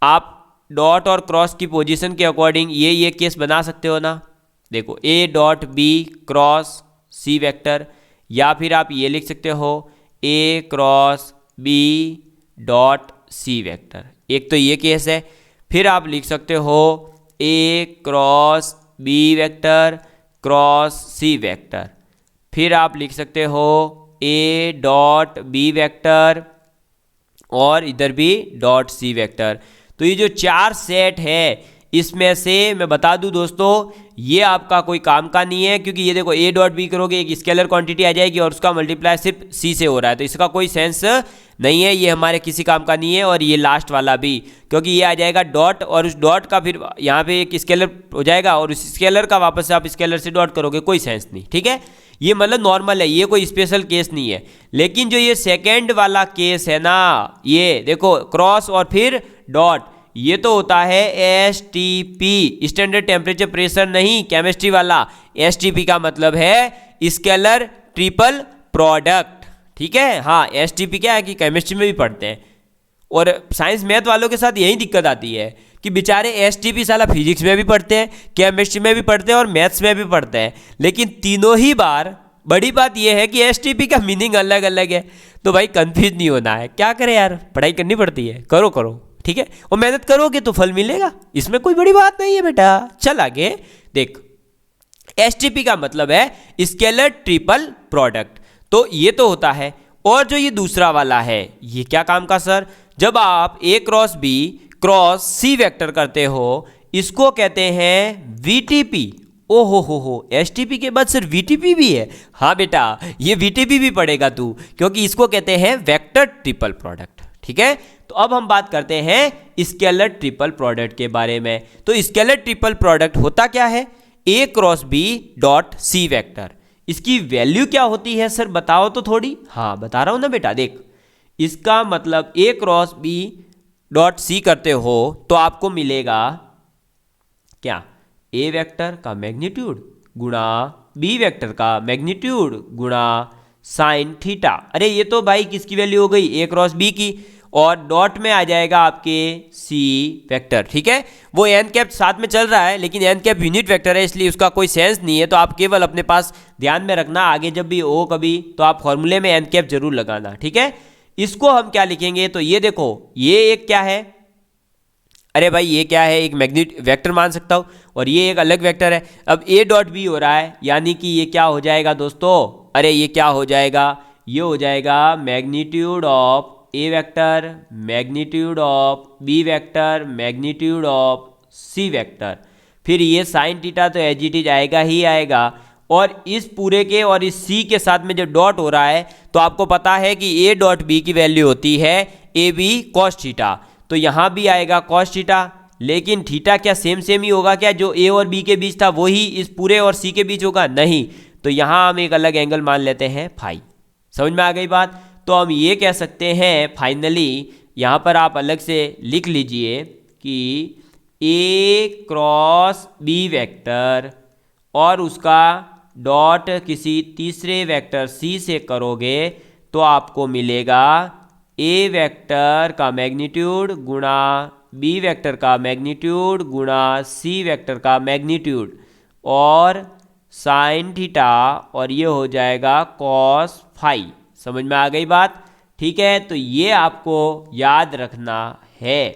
आप डॉट और क्रॉस की पोजीशन के अकॉर्डिंग ये केस बना सकते हो ना, देखो A dot B cross C vector, या फिर आप ये लिख सकते हो A cross B dot C vector, एक तो ये केस है। फिर आप लिख सकते हो A cross B vector cross C vector, फिर आप लिख सकते हो ए डॉट बी वेक्टर और इधर भी डॉट सी वेक्टर। तो ये जो चार सेट है इसमें से मैं बता दूं दोस्तों ये आपका कोई काम का नहीं है, क्योंकि ये देखो ए डॉट बी करोगे एक स्केलर क्वांटिटी आ जाएगी और उसका मल्टीप्लाई सिर्फ सी से हो रहा है, तो इसका कोई सेंस नहीं है, ये हमारे किसी काम का नहीं है। और ये लास्ट वाला भी, क्योंकि ये आ जाएगा डॉट और उस डॉट का फिर यहाँ पे एक स्केलर हो जाएगा और उस स्केलर का वापस से आप स्केलर से डॉट करोगे, कोई सेंस नहीं। ठीक है, ये मतलब नॉर्मल है, ये कोई स्पेशल केस नहीं है। लेकिन जो ये सेकेंड वाला केस है ना, ये देखो क्रॉस और फिर डॉट, ये तो होता है एसटीपी, स्टैंडर्ड टेम्परेचर प्रेशर नहीं, केमिस्ट्री वाला। एसटीपी का मतलब है स्केलर ट्रिपल प्रोडक्ट। ठीक है, हाँ एसटीपी क्या है कि केमिस्ट्री में भी पढ़ते हैं और साइंस मैथ वालों के साथ यही दिक्कत आती है कि बेचारे एसटीपी साला फिजिक्स में भी पढ़ते हैं, केमिस्ट्री में भी पढ़ते हैं और मैथ्स में भी पढ़ते हैं, लेकिन तीनों ही बार बड़ी बात यह है कि एसटीपी का मीनिंग अलग अलग है। तो भाई कंफ्यूज नहीं होना है, क्या करें यार, पढ़ाई करनी पड़ती है, करो करो, ठीक है, और मेहनत करोगे तो फल मिलेगा, इसमें कोई बड़ी बात नहीं है बेटा। चल आगे देख, एसटीपी का मतलब है स्केलर ट्रिपल प्रोडक्ट, तो ये तो होता है। और जो ये दूसरा वाला है, ये क्या काम का सर? जब आप ए cross B cross C vector करते हो, इसको कहते हैं वीटीपी। ओ हो, एसटीपी के बाद सर वीटीपी भी है? हाँ बेटा, ये वीटीपी भी पढ़ेगा तू, क्योंकि इसको कहते हैं वेक्टर ट्रिपल प्रोडक्ट, ठीक है। तो अब हम बात करते हैं स्केलर ट्रिपल प्रोडक्ट के बारे में। तो स्केलर ट्रिपल प्रोडक्ट होता क्या है? A cross B dot C vector. इसकी वैल्यू क्या होती है सर, बताओ तो थोड़ी। हाँ बता रहा हूं ना बेटा, देख, इसका मतलब ए क्रॉस बी डॉट सी करते हो तो आपको मिलेगा क्या? ए वेक्टर का मैग्नीट्यूड गुणा बी वेक्टर का मैग्नीट्यूड गुणा साइन थीटा। अरे ये तो भाई किसकी वैल्यू हो गई? ए क्रॉस बी की, और डॉट में आ जाएगा आपके सी वेक्टर, ठीक है। वो एन कैप साथ में चल रहा है, लेकिन एन कैप यूनिट वेक्टर है, इसलिए उसका कोई सेंस नहीं है, तो आप केवल अपने पास ध्यान में रखना, आगे जब भी हो कभी तो आप फॉर्मूले में एन कैप जरूर लगाना, ठीक है। इसको हम क्या लिखेंगे? तो ये देखो, ये एक क्या है? अरे भाई ये क्या है? एक मैग्नीट वेक्टर मान सकता हूँ, और ये एक अलग वेक्टर है। अब ए डॉट बी हो रहा है, यानी कि ये क्या हो जाएगा दोस्तों? अरे ये क्या हो जाएगा? ये हो जाएगा magnitude of A vector, magnitude of B vector, magnitude of C vector. फिर ये साइन थीटा तो एज इट इज आएगा ही आएगा, और इस पूरे के और इस सी के साथ में जब डॉट हो रहा है तो आपको पता है कि ए डॉट बी की वैल्यू होती है ए बी कॉस थीटा, तो यहाँ भी आएगा कॉस थीटा। लेकिन थीटा क्या सेम ही होगा क्या? जो ए और बी के बीच था वही इस पूरे और सी के बीच होगा? नहीं, तो यहाँ हम एक अलग एंगल मान लेते हैं फाई। समझ में आ गई बात? तो हम ये कह सकते हैं फाइनली, यहाँ पर आप अलग से लिख लीजिए कि ए क्रॉस बी वेक्टर और उसका डॉट किसी तीसरे वेक्टर सी से करोगे तो आपको मिलेगा ए वेक्टर का मैग्नीट्यूड गुणा बी वेक्टर का मैग्नीट्यूड गुणा सी वेक्टर का मैग्नीट्यूड और साइन थीटा, और ये हो जाएगा कॉस फाई। समझ में आ गई बात? ठीक है, तो ये आपको याद रखना है,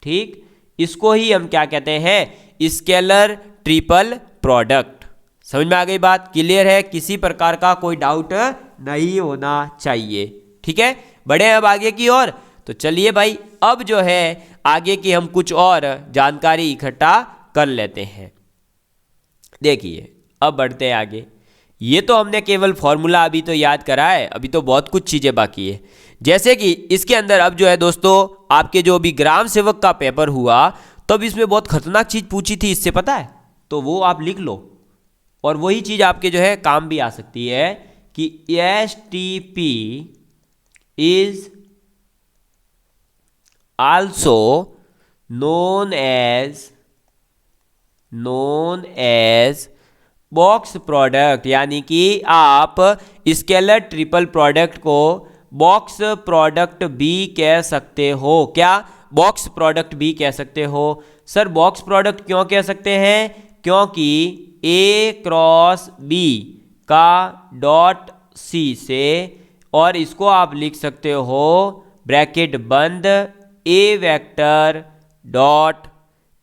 ठीक। इसको ही हम क्या कहते हैं? Scalar triple product. समझ में आ गई बात? क्लियर है? किसी प्रकार का कोई डाउट नहीं होना चाहिए, ठीक है। बढ़े अब आगे की ओर। तो चलिए भाई, अब जो है आगे की हम कुछ और जानकारी इकट्ठा कर लेते हैं। देखिए अब बढ़ते हैं आगे। ये तो हमने केवल फॉर्मूला अभी तो याद करा है, अभी तो बहुत कुछ चीज़ें बाकी है। जैसे कि इसके अंदर अब जो है दोस्तों, आपके जो अभी ग्राम सेवक का पेपर हुआ तब इसमें बहुत खतरनाक चीज़ पूछी थी, इससे पता है? तो वो आप लिख लो, और वही चीज़ आपके जो है काम भी आ सकती है कि STP is also known as box product, यानी कि आप स्केलर ट्रिपल प्रोडक्ट को बॉक्स प्रोडक्ट भी कह सकते हो। क्या? बॉक्स प्रोडक्ट भी कह सकते हो। सर बॉक्स प्रोडक्ट क्यों कह सकते हैं? क्योंकि ए क्रॉस बी का डॉट सी से, और इसको आप लिख सकते हो ब्रैकेट बंद A vector dot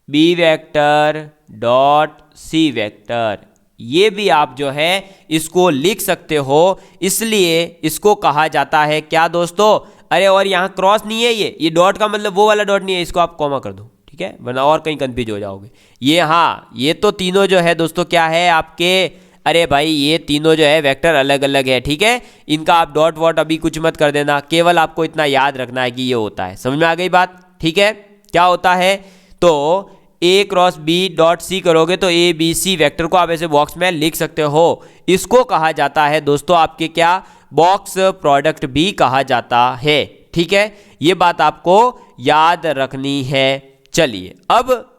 B vector dot C vector, ये भी आप जो है इसको लिख सकते हो। इसलिए इसको कहा जाता है क्या दोस्तों? अरे और यहाँ क्रॉस नहीं है, ये डॉट का मतलब वो वाला डॉट नहीं है, इसको आप कॉमा कर दो, ठीक है, वरना और कहीं कंफ्यूज हो जाओगे। ये हाँ, ये तो तीनों जो है दोस्तों क्या है आपके, अरे भाई ये तीनों जो है वेक्टर अलग अलग है, ठीक है। इनका आप डॉट वॉट अभी कुछ मत कर देना, केवल आपको इतना याद रखना है कि ये होता है। समझ में आ गई बात? ठीक है, क्या होता है? तो ए क्रॉस बी डॉट सी करोगे तो ए बी सी वेक्टर को आप ऐसे बॉक्स में लिख सकते हो। इसको कहा जाता है दोस्तों आपके क्या? बॉक्स प्रोडक्ट भी कहा जाता है, ठीक है। ये बात आपको याद रखनी है। चलिए अब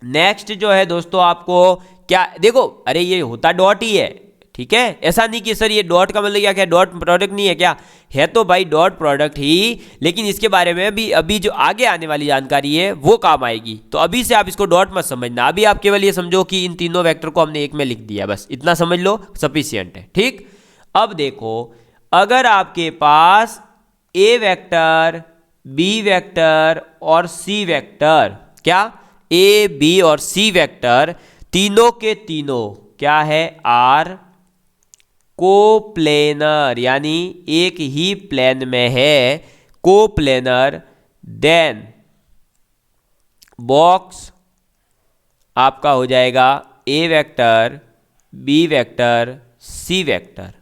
नेक्स्ट जो है दोस्तों आपको क्या, देखो अरे ये होता डॉट ही है, ठीक है। ऐसा नहीं कि सर ये डॉट का मतलब क्या डॉट प्रोडक्ट नहीं है क्या, है तो भाई डॉट प्रोडक्ट ही, लेकिन इसके बारे में भी अभी जो आगे आने वाली जानकारी है वो काम आएगी। तो अभी से आप इसको डॉट मत समझना, अभी आप केवल ये समझो कि इन तीनों वेक्टर को हमने एक में लिख दिया, बस इतना समझ लो, सफिशियंट है। ठीक, अब देखो, अगर आपके पास ए वेक्टर, बी वेक्टर और सी वेक्टर, क्या ए बी और सी वेक्टर तीनों के तीनों क्या है, आर कोप्लेनर, यानी एक ही प्लेन में है, कोप्लेनर, देन बॉक्स आपका हो जाएगा A vector, B vector, C vector,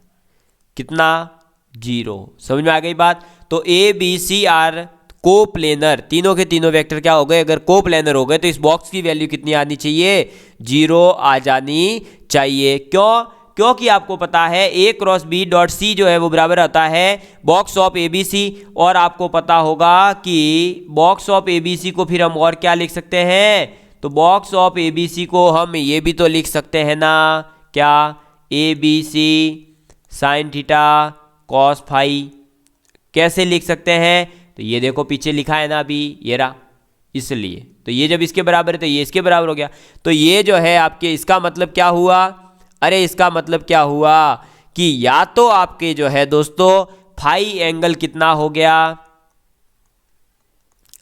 कितना, 0। समझ में आ गई बात। तो A B C are coplanar, तीनों के तीनों वेक्टर क्या हो गए, अगर कोप्लेनर हो गए तो इस बॉक्स की वैल्यू कितनी आनी चाहिए, 0 आ जानी चाहिए। क्यों, क्योंकि आपको पता है A cross B dot C जो है वो बराबर होता है box of A B C, और आपको पता होगा कि box of A B C को फिर हम और क्या लिख सकते हैं, तो box of A B C को हम ये भी तो लिख सकते हैं ना, क्या, A B C sine theta cos phi, कैसे लिख सकते हैं, तो ये देखो पीछे लिखा है ना अभी, ये रहा, इसलिए तो ये जब इसके बराबर है तो ये इसके बराबर हो गया। तो ये जो है आपके, इसका मतलब क्या हुआ, अरे इसका मतलब क्या हुआ कि या तो आपके जो है दोस्तों फाई एंगल कितना हो गया,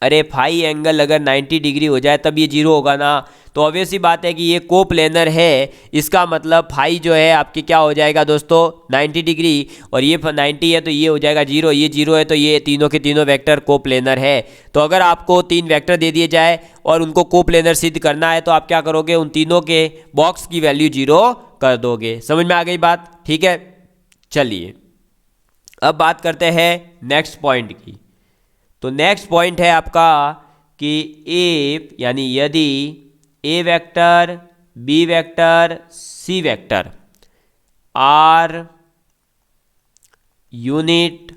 अरे फाई एंगल अगर 90 डिग्री हो जाए तब ये 0 होगा ना। तो ऑब्वियस ही बात है कि ये कोप्लेनर है, इसका मतलब फाई जो है आपके क्या हो जाएगा दोस्तों 90 डिग्री, और ये 90 है तो ये हो जाएगा 0, ये 0 है तो ये तीनों के तीनों वेक्टर कोप्लेनर है। तो अगर आपको 3 वेक्टर दे दिए जाए और उनको कोप्लेनर सिद्ध करना है तो आप क्या करोगे, उन तीनों के बॉक्स की वैल्यू 0 कर दोगे। समझ में आ गई बात, ठीक है। चलिए अब बात करते हैं नेक्स्ट पॉइंट की। तो नेक्स्ट पॉइंट है आपका कि इफ, यानी यदि A vector, B vector, C vector are unit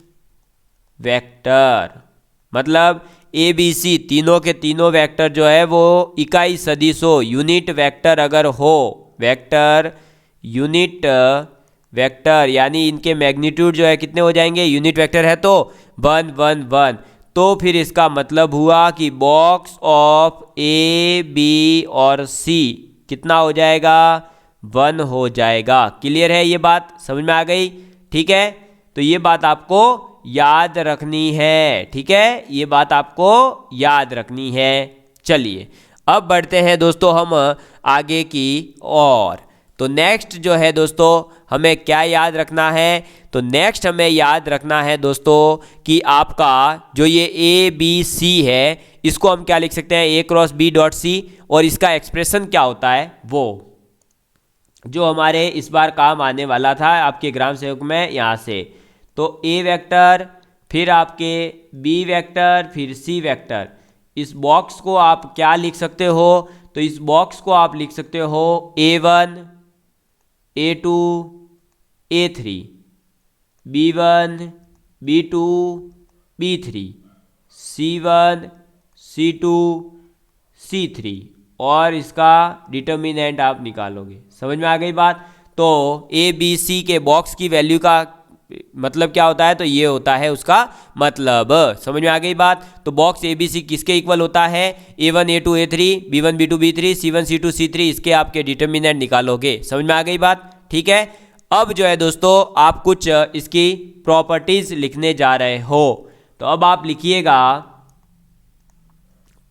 vector, मतलब ए बी सी तीनों के तीनों वेक्टर जो है वो इकाई सदिश हो, यूनिट वेक्टर अगर हो, वेक्टर यूनिट वेक्टर, यानी इनके मैग्नीट्यूड जो है कितने हो जाएंगे, यूनिट वेक्टर है तो 1 1 1, तो फिर इसका मतलब हुआ कि बॉक्स ऑफ ए बी और सी कितना हो जाएगा, 1 हो जाएगा। क्लियर है ये बात, समझ में आ गई, ठीक है। तो ये बात आपको याद रखनी है, ठीक है, ये बात आपको याद रखनी है। चलिए अब बढ़ते हैं दोस्तों हम आगे की ओर। तो नेक्स्ट जो है दोस्तों हमें क्या याद रखना है, तो नेक्स्ट हमें याद रखना है दोस्तों कि आपका जो ये ए बी सी है इसको हम क्या लिख सकते हैं, ए क्रॉस बी डॉट सी, और इसका एक्सप्रेशन क्या होता है वो जो हमारे इस बार काम आने वाला था आपके ग्राम सेवक में यहाँ से। तो ए वेक्टर, फिर आपके बी वेक्टर, फिर सी वेक्टर, इस बॉक्स को आप क्या लिख सकते हो, तो इस बॉक्स को आप लिख सकते हो A1 A2 A3, B1 B2 B3, C1 C2 C3, और इसका डिटर्मिनेंट आप निकालोगे। समझ में आ गई बात। तो ए बी सी के बॉक्स की वैल्यू का मतलब क्या होता है, तो ये होता है उसका मतलब। समझ में आ गई बात। तो बॉक्स ए बी सी किसके इक्वल होता है, A1 A2 A3, B1 B2 B3, C1 C2 C3, इसके आपके डिटर्मिनेंट निकालोगे। समझ में आ गई बात, ठीक है। अब जो है दोस्तों आप कुछ इसकी प्रॉपर्टीज लिखने जा रहे हो, तो अब आप लिखिएगा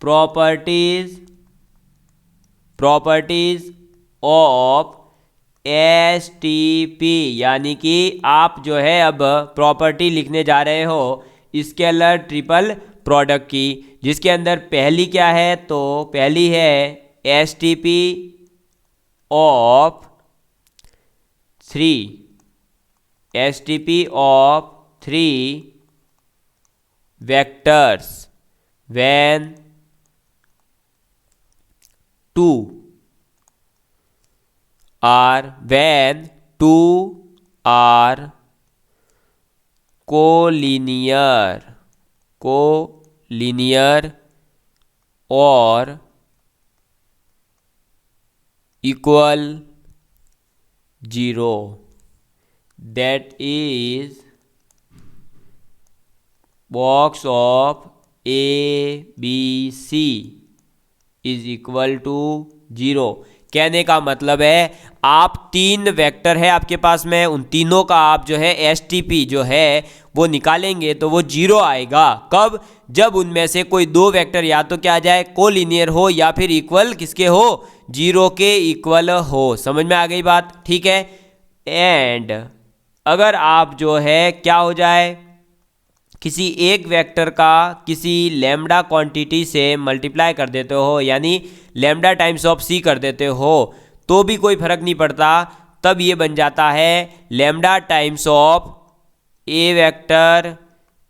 properties of S T P, यानी कि आप जो है अब प्रॉपर्टी लिखने जा रहे हो स्केलर ट्रिपल प्रोडक्ट की, जिसके अंदर पहली क्या है, तो पहली है S T P of 3, S T P of 3 vectors when 2 are collinear or equal 0। That is box of A B C is equal to 0। कहने का मतलब है आप तीन वेक्टर है आपके पास में, उन तीनों का आप जो है एसटीपी जो है वो निकालेंगे तो वो 0 आएगा। कब? जब उनमें से कोई दो वेक्टर या तो क्या आ जाए, कोलिनियर हो या फिर इक्वल किसके हो, 0 के इक्वल हो। समझ में आ गई बात? ठीक है। एंड अगर आप जो है क्या हो जाए, किसी एक वेक्टर का किसी लैम्डा क्वांटिटी से मल्टीप्लाई कर देते हो, यानी लैम्डा टाइम्स ऑफ सी कर देते हो, तो भी कोई फर्क नहीं पड़ता। तब ये बन जाता है lambda times of A vector,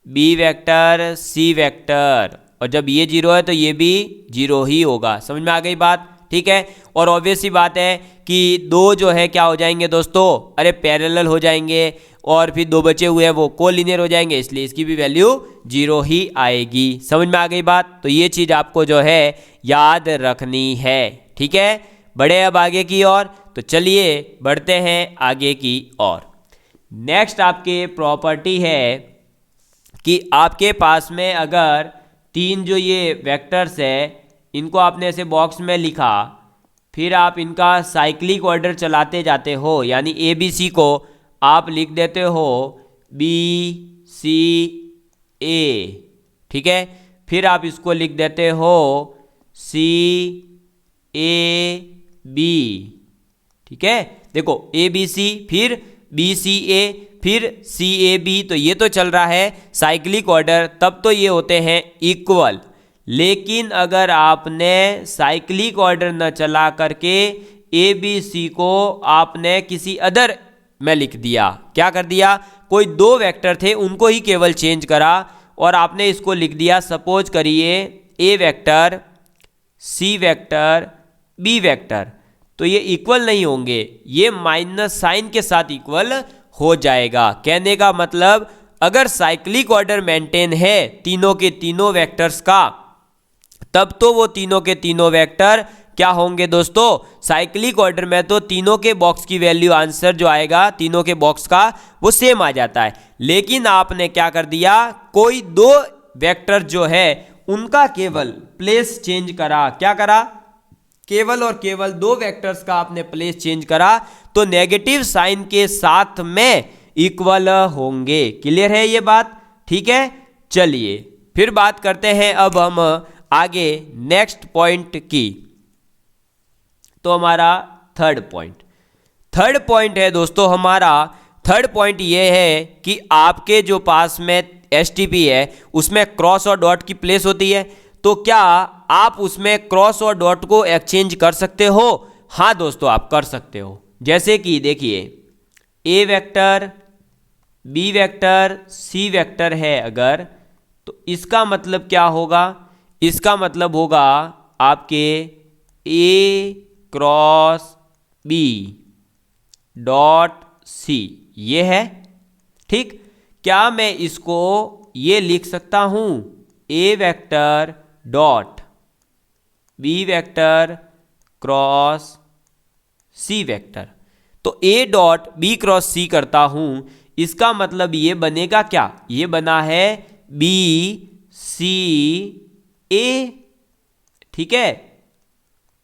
B vector, C vector. और जब ये 0 है तो ये भी 0 ही होगा। समझ में आ गई बात? ठीक है। और ऑब्वियस सी बात है कि दो जो है क्या हो जाएंगे दोस्तों, अरे पैरेलल हो जाएंगे, और फिर दो बचे हुए हैं वो कोलिनियर हो जाएंगे, इसलिए इसकी भी वैल्यू 0 ही आएगी। समझ में आ गई बात? तो ये चीज़ आपको जो है याद रखनी है। ठीक है। बढ़े अब आगे की ओर, तो चलिए बढ़ते हैं आगे की ओर। नेक्स्ट आपके प्रॉपर्टी है कि आपके पास में अगर तीन जो ये वेक्टर्स है इनको आपने ऐसे बॉक्स में लिखा, फिर आप इनका साइक्लिक ऑर्डर चलाते जाते हो, यानी ए बी सी को आप लिख देते हो बी सी ए। ठीक है। फिर आप इसको लिख देते हो सी ए बी। ठीक है। देखो ए बी सी, फिर बी सी ए, फिर सी ए बी, तो ये तो चल रहा है साइक्लिक ऑर्डर, तब तो ये होते हैं इक्वल। लेकिन अगर आपने साइक्लिक ऑर्डर न चला करके ए बी सी को आपने किसी अदर में लिख दिया, क्या कर दिया, कोई दो वेक्टर थे उनको ही केवल चेंज करा और आपने इसको लिख दिया, सपोज करिए ए vector, C vector, B vector, तो ये इक्वल नहीं होंगे, ये माइनस साइन के साथ इक्वल हो जाएगा। कहने का मतलब अगर साइक्लिक ऑर्डर मेंटेन है तीनों के तीनों वेक्टर्स का, तब तो वो तीनों के तीनों वेक्टर क्या होंगे दोस्तों, साइक्लिक ऑर्डर में तो तीनों के बॉक्स की वैल्यू, आंसर जो आएगा तीनों के बॉक्स का वो सेम आ जाता है। लेकिन आपने क्या कर दिया, कोई दो वेक्टर जो है उनका केवल प्लेस चेंज करा। क्या करा? केवल और केवल दो वेक्टर्स का आपने प्लेस चेंज करा, तो नेगेटिव साइन के साथ में इक्वल होंगे। क्लियर है ये बात? ठीक है। चलिए फिर बात करते हैं अब हम आगे नेक्स्ट पॉइंट की। तो हमारा थर्ड पॉइंट है दोस्तों, हमारा थर्ड पॉइंट ये है कि आपके जो पास में एसटीपी है उसमें क्रॉस और डॉट की प्लेस होती है, तो क्या आप उसमें क्रॉस और डॉट को एक्सचेंज कर सकते हो? हाँ दोस्तों, आप कर सकते हो। जैसे कि देखिए ए vector, B vector, C vector है अगर, तो इसका मतलब क्या होगा, इसका मतलब होगा आपके ए क्रॉस बी डॉट सी, ये है। ठीक। क्या मैं इसको ये लिख सकता हूं, A vector dot B vector cross C vector, तो A dot B cross C करता हूं, इसका मतलब ये बनेगा क्या, ये बना है बी सी ए। ठीक है।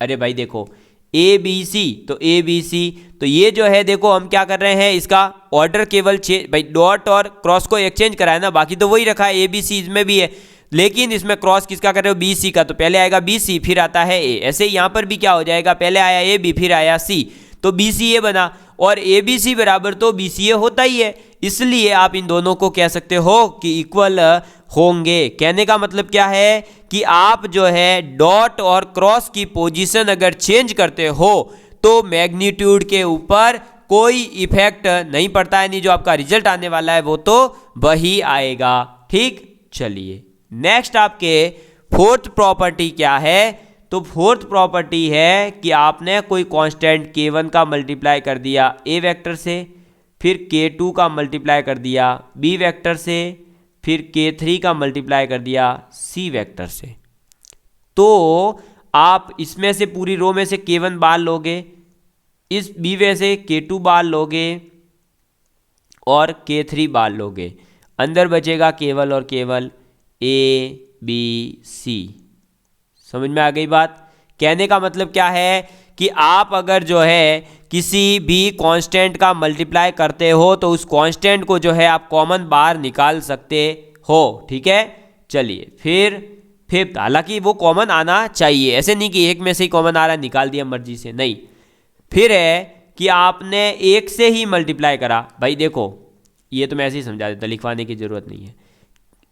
अरे भाई देखो ए बी सी, तो ए बी सी, तो ये जो है देखो हम क्या कर रहे हैं, इसका ऑर्डर केवल भाई डॉट और क्रॉस को एक्सचेंज करा है ना, बाकी तो वही रखा है, ए बी सी इसमें भी है, लेकिन इसमें क्रॉस किसका कर रहे हो, बी सी का, तो पहले आएगा बी सी फिर आता है ए। ऐसे यहाँ पर भी क्या हो जाएगा, पहले आया ए बी फिर आया सी, तो बी सी ए बना, और ए बी सी बराबर तो बी सी ए होता ही है, इसलिए आप इन दोनों को कह सकते हो कि इक्वल होंगे। कहने का मतलब क्या है कि आप जो है डॉट और क्रॉस की पोजीशन अगर चेंज करते हो तो मैग्नीट्यूड के ऊपर कोई इफेक्ट नहीं पड़ता है, नहीं जो आपका रिजल्ट आने वाला है वो तो वही आएगा। ठीक। चलिए नेक्स्ट आपके फोर्थ प्रॉपर्टी क्या है, तो फोर्थ प्रॉपर्टी है कि आपने कोई कांस्टेंट k1 का मल्टीप्लाई कर दिया ए वेक्टर से, फिर k2 का मल्टीप्लाई कर दिया बी वेक्टर से, फिर k3 का मल्टीप्लाई कर दिया सी वेक्टर से, तो आप इसमें से पूरी रो में से k1 बाहर लोगे, इस बी वे से k2 बाहर लोगे, और K3 बाहर लोगे, अंदर बचेगा केवल और केवल ABC। समझ में आ गई बात? कहने का मतलब क्या है कि आप अगर जो है किसी भी कांस्टेंट का मल्टीप्लाई करते हो तो उस कांस्टेंट को जो है आप कॉमन बाहर निकाल सकते हो। ठीक है, चलिए फिर फिफ्थ, हालांकि वो कॉमन आना चाहिए, ऐसे नहीं कि एक में से ही कॉमन आ रहा है निकाल दिया मर्जी से, नहीं। फिर है कि आपने एक से ही मल्टीप्लाई करा। भाई देखो, ये तो मैं ऐसे ही समझा देता, लिखवाने की जरूरत नहीं है।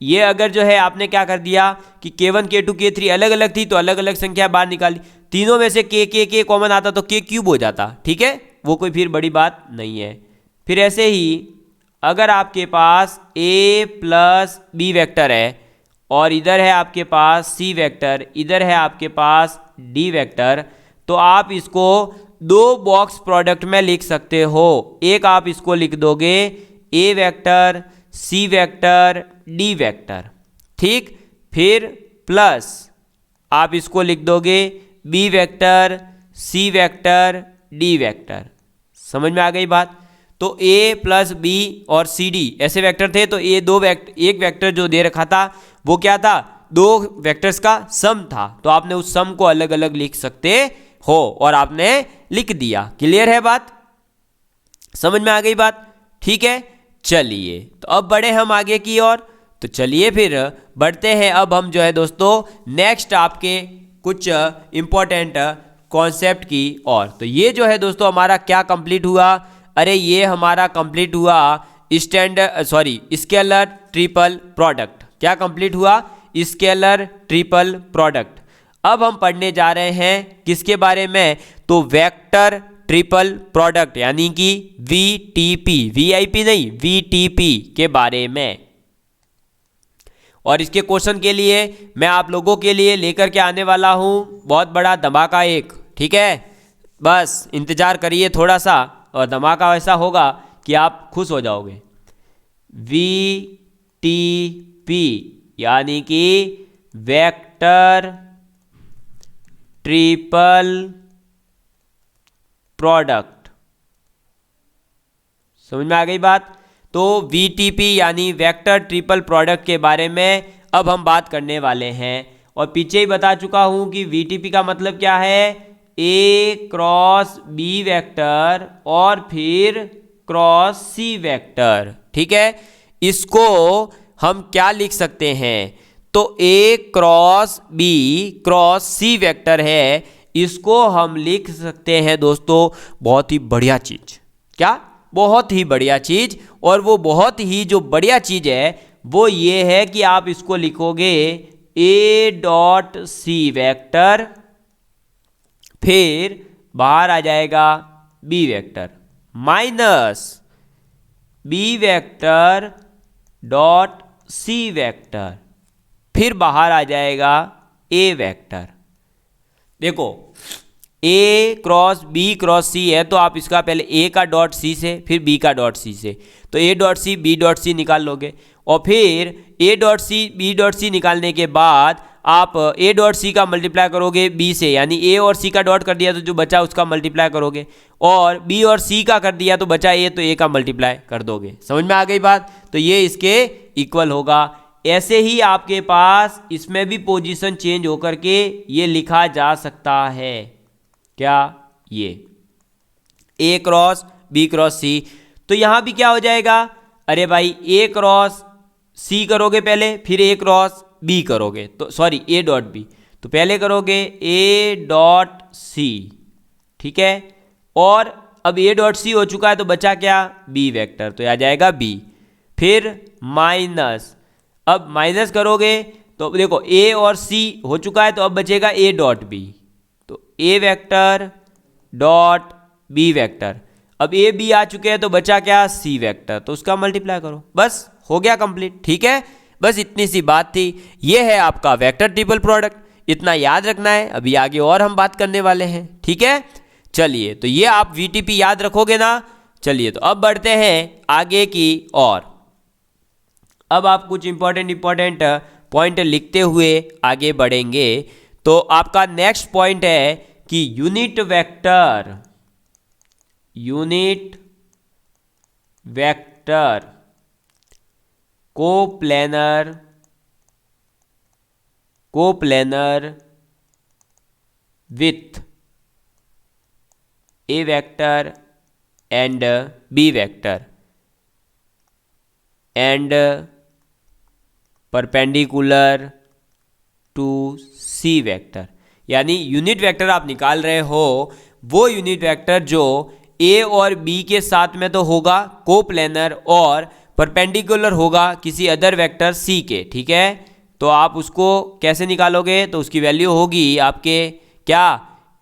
ये अगर जो है आपने क्या कर दिया कि K1 K2 K3 अलग अलग थी तो अलग अलग संख्या बाहर निकाली, तीनों में से K कॉमन आता तो K क्यूब हो जाता। ठीक है, वो कोई फिर बड़ी बात नहीं है। फिर ऐसे ही अगर आपके पास A प्लस B वेक्टर है और इधर है आपके पास C वेक्टर, इधर है आपके पास D वेक्टर, तो आप इसको दो बॉक्स प्रोडक्ट में लिख सकते हो। एक आप इसको लिख दोगे A vector C vector D vector, ठीक। फिर प्लस आप इसको लिख दोगे B vector C vector D vector. समझ में आ गई बात? तो A प्लस B और C D ऐसे वेक्टर थे, तो एक वेक्टर जो दे रखा था वो क्या था? दो वेक्टर्स का सम था, तो आपने उस सम को अलग अलग लिख सकते हो और आपने लिख दिया। क्लियर है बात? समझ में आ गई बात? ठीक है, चलिए तो अब बढ़े हम आगे की ओर। तो चलिए फिर बढ़ते हैं अब हम जो है दोस्तों नेक्स्ट आपके कुछ इंपॉर्टेंट कॉन्सेप्ट की ओर। तो ये जो है दोस्तों हमारा क्या कंप्लीट हुआ? अरे ये हमारा कंप्लीट हुआ स्केलर ट्रिपल प्रोडक्ट। क्या कंप्लीट हुआ? Scalar triple product. अब हम पढ़ने जा रहे हैं किसके बारे में? तो वेक्टर ट्रिपल प्रोडक्ट यानी कि VTP, VIP नहीं, VTP के बारे में। और इसके क्वेश्चन के लिए मैं आप लोगों के लिए लेकर के आने वाला हूं बहुत बड़ा धमाका एक। ठीक है, बस इंतजार करिए थोड़ा सा और धमाका ऐसा होगा कि आप खुश हो जाओगे। VTP यानी कि वेक्टर ट्रिपल प्रोडक्ट। समझ में आ गई बात? तो VTP यानी वेक्टर ट्रिपल प्रोडक्ट के बारे में अब हम बात करने वाले हैं। और पीछे ही बता चुका हूं कि VTP का मतलब क्या है? A क्रॉस B वेक्टर और फिर क्रॉस C वेक्टर। ठीक है, इसको हम क्या लिख सकते हैं? तो A cross B cross C vector है, इसको हम लिख सकते हैं दोस्तों बहुत ही बढ़िया चीज। क्या? बहुत ही बढ़िया चीज। और वो बहुत ही जो बढ़िया चीज है वो ये है कि आप इसको लिखोगे A डॉट C वेक्टर, फिर बाहर आ जाएगा B vector minus B vector dot C vector, फिर बाहर आ जाएगा A वेक्टर। देखो A cross B cross C है तो आप इसका पहले A का डॉट C से फिर B का डॉट C से, तो A dot C B dot C निकाल लोगे और फिर A dot C B dot C निकालने के बाद आप A डॉट C का मल्टीप्लाई करोगे B से, यानी A और C का डॉट कर दिया तो जो बचा उसका मल्टीप्लाई करोगे, और B और C का कर दिया तो बचा A, तो A का मल्टीप्लाई कर दोगे। समझ में आ गई बात? तो ये इसके इक्वल होगा। ऐसे ही आपके पास इसमें भी पोजीशन चेंज होकर के ये लिखा जा सकता है। क्या? ये A cross B cross C। तो यहां भी क्या हो जाएगा? अरे भाई A क्रॉस C करोगे पहले, फिर A क्रॉस B करोगे, तो सॉरी A डॉट B, तो पहले करोगे A डॉट C। ठीक है, और अब A डॉट C हो चुका है तो बचा क्या? B वेक्टर, तो आ जाएगा B। फिर माइनस, अब माइनस करोगे तो देखो A और C हो चुका है तो अब बचेगा A डॉट B, तो A vector dot B vector. अब A B आ चुके हैं तो बचा क्या? C वेक्टर, तो उसका मल्टीप्लाई करो, बस हो गया कंप्लीट। ठीक है, बस इतनी सी बात थी। ये है आपका वेक्टर ट्रिपल प्रोडक्ट, इतना याद रखना है। अभी आगे और हम बात करने वाले हैं। ठीक है, चलिए तो ये आप VTP याद रखोगे ना। चलिए तो अब बढ़ते हैं आगे की ओर। अब आप कुछ इंपॉर्टेंट पॉइंट लिखते हुए आगे बढ़ेंगे। तो आपका नेक्स्ट पॉइंट है कि unit vector vector coplanar with A vector and B vector and perpendicular to C vector. यानी यूनिट वेक्टर आप निकाल रहे हो, वो यूनिट वेक्टर जो ए और बी के साथ में तो होगा कोप्लेनर और परपेंडिकुलर होगा किसी अदर वेक्टर सी के। ठीक है, तो आप उसको कैसे निकालोगे? तो उसकी वैल्यू होगी आपके क्या,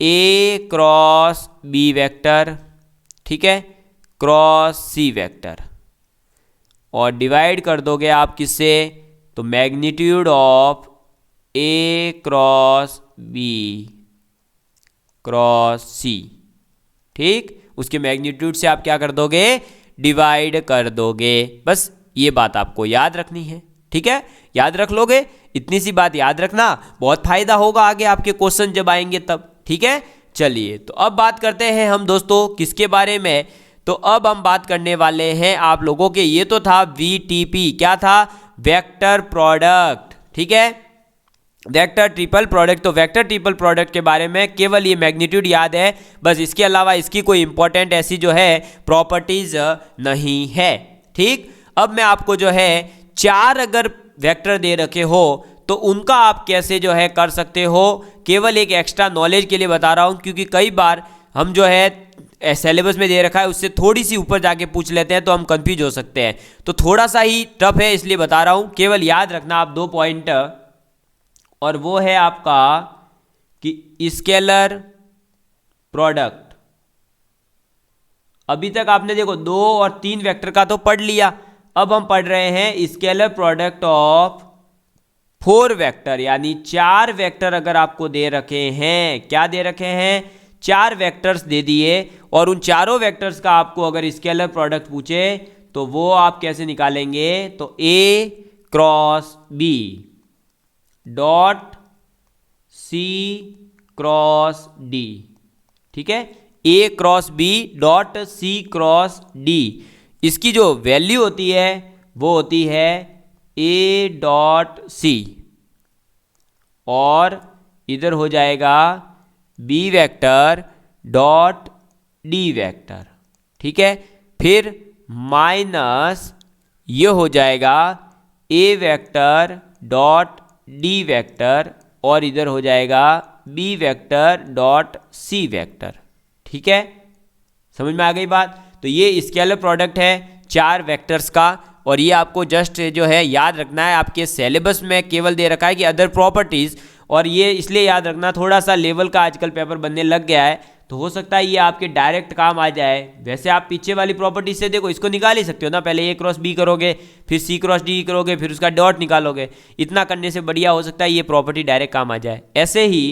ए क्रॉस बी वेक्टर, ठीक है, क्रॉस सी वेक्टर, और डिवाइड कर दोगे आप किससे? तो magnitude of A cross B cross C. ठीक, उसके मैग्नीट्यूड से आप क्या कर दोगे? डिवाइड कर दोगे। बस ये बात आपको याद रखनी है। ठीक है, याद रख लोगे, इतनी सी बात याद रखना, बहुत फायदा होगा आगे आपके क्वेश्चन जब आएंगे तब। ठीक है, चलिए तो अब बात करते हैं हम दोस्तों किसके बारे में? तो अब हम बात करने वाले हैं आप लोगों के, ये तो था VTP, क्या था? Vector product. ठीक है, वेक्टर ट्रिपल प्रोडक्ट। तो वेक्टर ट्रिपल प्रोडक्ट के बारे में केवल ये मैग्नीट्यूड याद है, बस इसके अलावा इसकी कोई इंपॉर्टेंट ऐसी जो है प्रॉपर्टीज नहीं है। ठीक, अब मैं आपको जो है 4 अगर वेक्टर दे रखे हो तो उनका आप कैसे जो है कर सकते हो, केवल एक एक्स्ट्रा नॉलेज के लिए बता रहा हूं, क्योंकि कई बार हम जो है सिलेबस में दे रखा है उससे थोड़ी सी ऊपर जाके पूछ लेते हैं तो हम कंफ्यूज हो सकते हैं। तो थोड़ा सा ही टफ है इसलिए बता रहा हूं, केवल याद रखना आप 2 पॉइंट, और वो है आपका कि स्केलर प्रोडक्ट। अभी तक आपने देखो 2 और 3 वेक्टर का तो पढ़ लिया, अब हम पढ़ रहे हैं स्केलर प्रोडक्ट ऑफ 4 वेक्टर, यानी 4 वेक्टर अगर आपको दे रखे हैं, क्या दे रखे हैं? 4 वेक्टर्स दे दिए, और उन चारों वेक्टर्स का आपको अगर स्केलर प्रोडक्ट पूछे तो वो आप कैसे निकालेंगे? तो A cross B dot C cross D. ठीक है, A cross B dot C cross D, इसकी जो वैल्यू होती है वो होती है ए डॉट सी, और इधर हो जाएगा B vector dot D vector. ठीक है, फिर माइनस ये हो जाएगा A vector dot D vector, और इधर हो जाएगा B vector dot C vector. ठीक है, समझ में आ गई बात? तो ये स्केलर प्रोडक्ट है 4 वेक्टर्स का, और ये आपको जस्ट जो है याद रखना है, आपके सिलेबस में केवल दे रखा है कि अदर प्रॉपर्टीज, और ये इसलिए याद रखना, थोड़ा सा लेवल का आजकल पेपर बनने लग गया है तो हो सकता है ये आपके डायरेक्ट काम आ जाए। वैसे आप पीछे वाली प्रॉपर्टीज से देखो इसको निकाल ही सकते हो ना, पहले ए क्रॉस बी करोगे, फिर सी क्रॉस डी करोगे, फिर उसका डॉट निकालोगे, इतना करने से बढ़िया हो सकता है ये प्रॉपर्टी डायरेक्ट काम आ जाए। ऐसे ही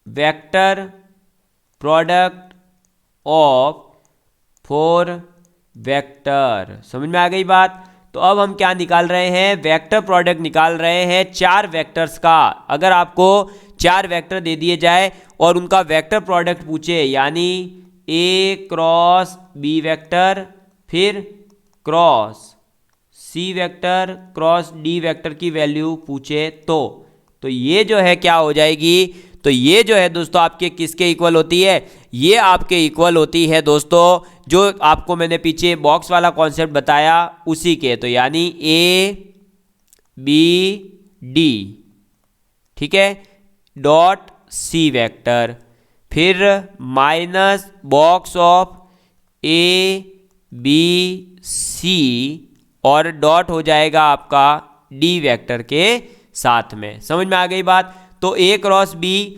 वेक्टर प्रोडक्ट ऑफ 4 वेक्टर, समझ में आ गई बात? तो अब हम क्या निकाल रहे हैं? वेक्टर प्रोडक्ट निकाल रहे हैं 4 वेक्टर्स का। अगर आपको 4 वेक्टर दे दिए जाए और उनका वेक्टर प्रोडक्ट पूछे, यानी ए क्रॉस बी वेक्टर फिर cross C vector cross D vector की वैल्यू पूछे, तो ये जो है क्या हो जाएगी? तो ये जो है दोस्तों आपके किसके इक्वल होती है? ये आपके इक्वल होती है दोस्तों जो आपको मैंने पीछे बॉक्स वाला कॉन्सेप्ट बताया उसी के, तो यानी ए बी डी, ठीक है, डॉट सी वेक्टर, फिर minus box of A B C, और डॉट हो जाएगा आपका डी वेक्टर के साथ में। समझ में आ गई बात? तो A cross B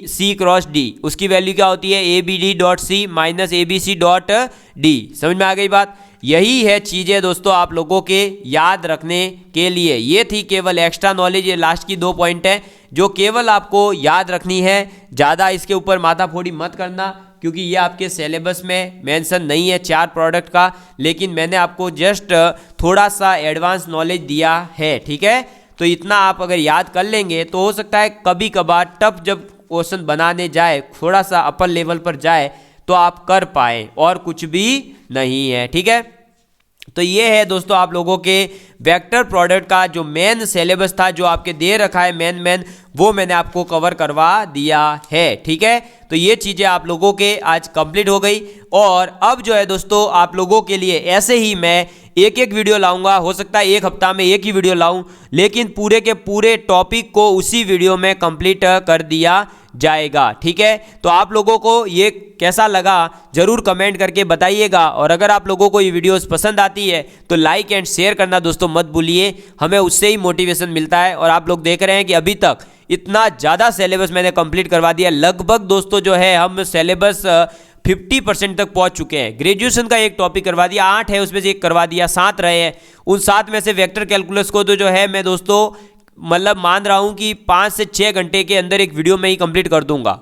C cross D, उसकी वैल्यू क्या होती है? A B D dot C minus A B C dot D. समझ में आ गई बात? यही है चीज़ें दोस्तों आप लोगों के याद रखने के लिए। ये थी केवल एक्स्ट्रा नॉलेज, ये लास्ट की 2 पॉइंट है जो केवल आपको याद रखनी है। ज़्यादा इसके ऊपर माथाफोड़ी मत करना क्योंकि ये आपके सिलेबस में मेंशन नहीं है 4 प्रोडक्ट का, लेकिन मैंने आपको जस्ट थोड़ा सा एडवांस नॉलेज दिया है। ठीक है, तो इतना आप अगर याद कर लेंगे तो हो सकता है कभी कभार टफ जब क्वेश्चन बनाने जाए, थोड़ा सा अपर लेवल पर जाए, तो आप कर पाए, और कुछ भी नहीं है। ठीक है, तो ये है दोस्तों आप लोगों के वेक्टर प्रोडक्ट का जो मेन सिलेबस था, जो आपके दे रखा है मेन वो मैंने आपको कवर करवा दिया है। ठीक है, तो ये चीज़ें आप लोगों के आज कंप्लीट हो गई। और अब जो है दोस्तों आप लोगों के लिए ऐसे ही मैं एक एक वीडियो लाऊंगा। हो सकता है एक हफ्ता में एक ही वीडियो लाऊं, लेकिन पूरे के पूरे टॉपिक को उसी वीडियो में कंप्लीट कर दिया जाएगा। ठीक है, तो आप लोगों को ये कैसा लगा जरूर कमेंट करके बताइएगा। और अगर आप लोगों को ये वीडियोस पसंद आती है तो लाइक एंड शेयर करना दोस्तों मत भूलिए, हमें उससे ही मोटिवेशन मिलता है। और आप लोग देख रहे हैं कि अभी तक इतना ज़्यादा सिलेबस मैंने कंप्लीट करवा दिया। लगभग दोस्तों जो है हम सिलेबस 50% तक पहुंच चुके हैं। ग्रेजुएशन का एक टॉपिक करवा दिया, 8 है उसमें से एक करवा दिया, 7 रहे हैं। उन 7 में से वेक्टर कैलकुलस को तो जो है मैं दोस्तों मतलब मान रहा हूं कि 5 से 6 घंटे के अंदर एक वीडियो में ही कंप्लीट कर दूंगा।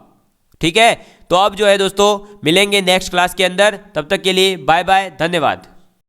ठीक है, तो अब जो है दोस्तों मिलेंगे नेक्स्ट क्लास के अंदर, तब तक के लिए बाय बाय, धन्यवाद।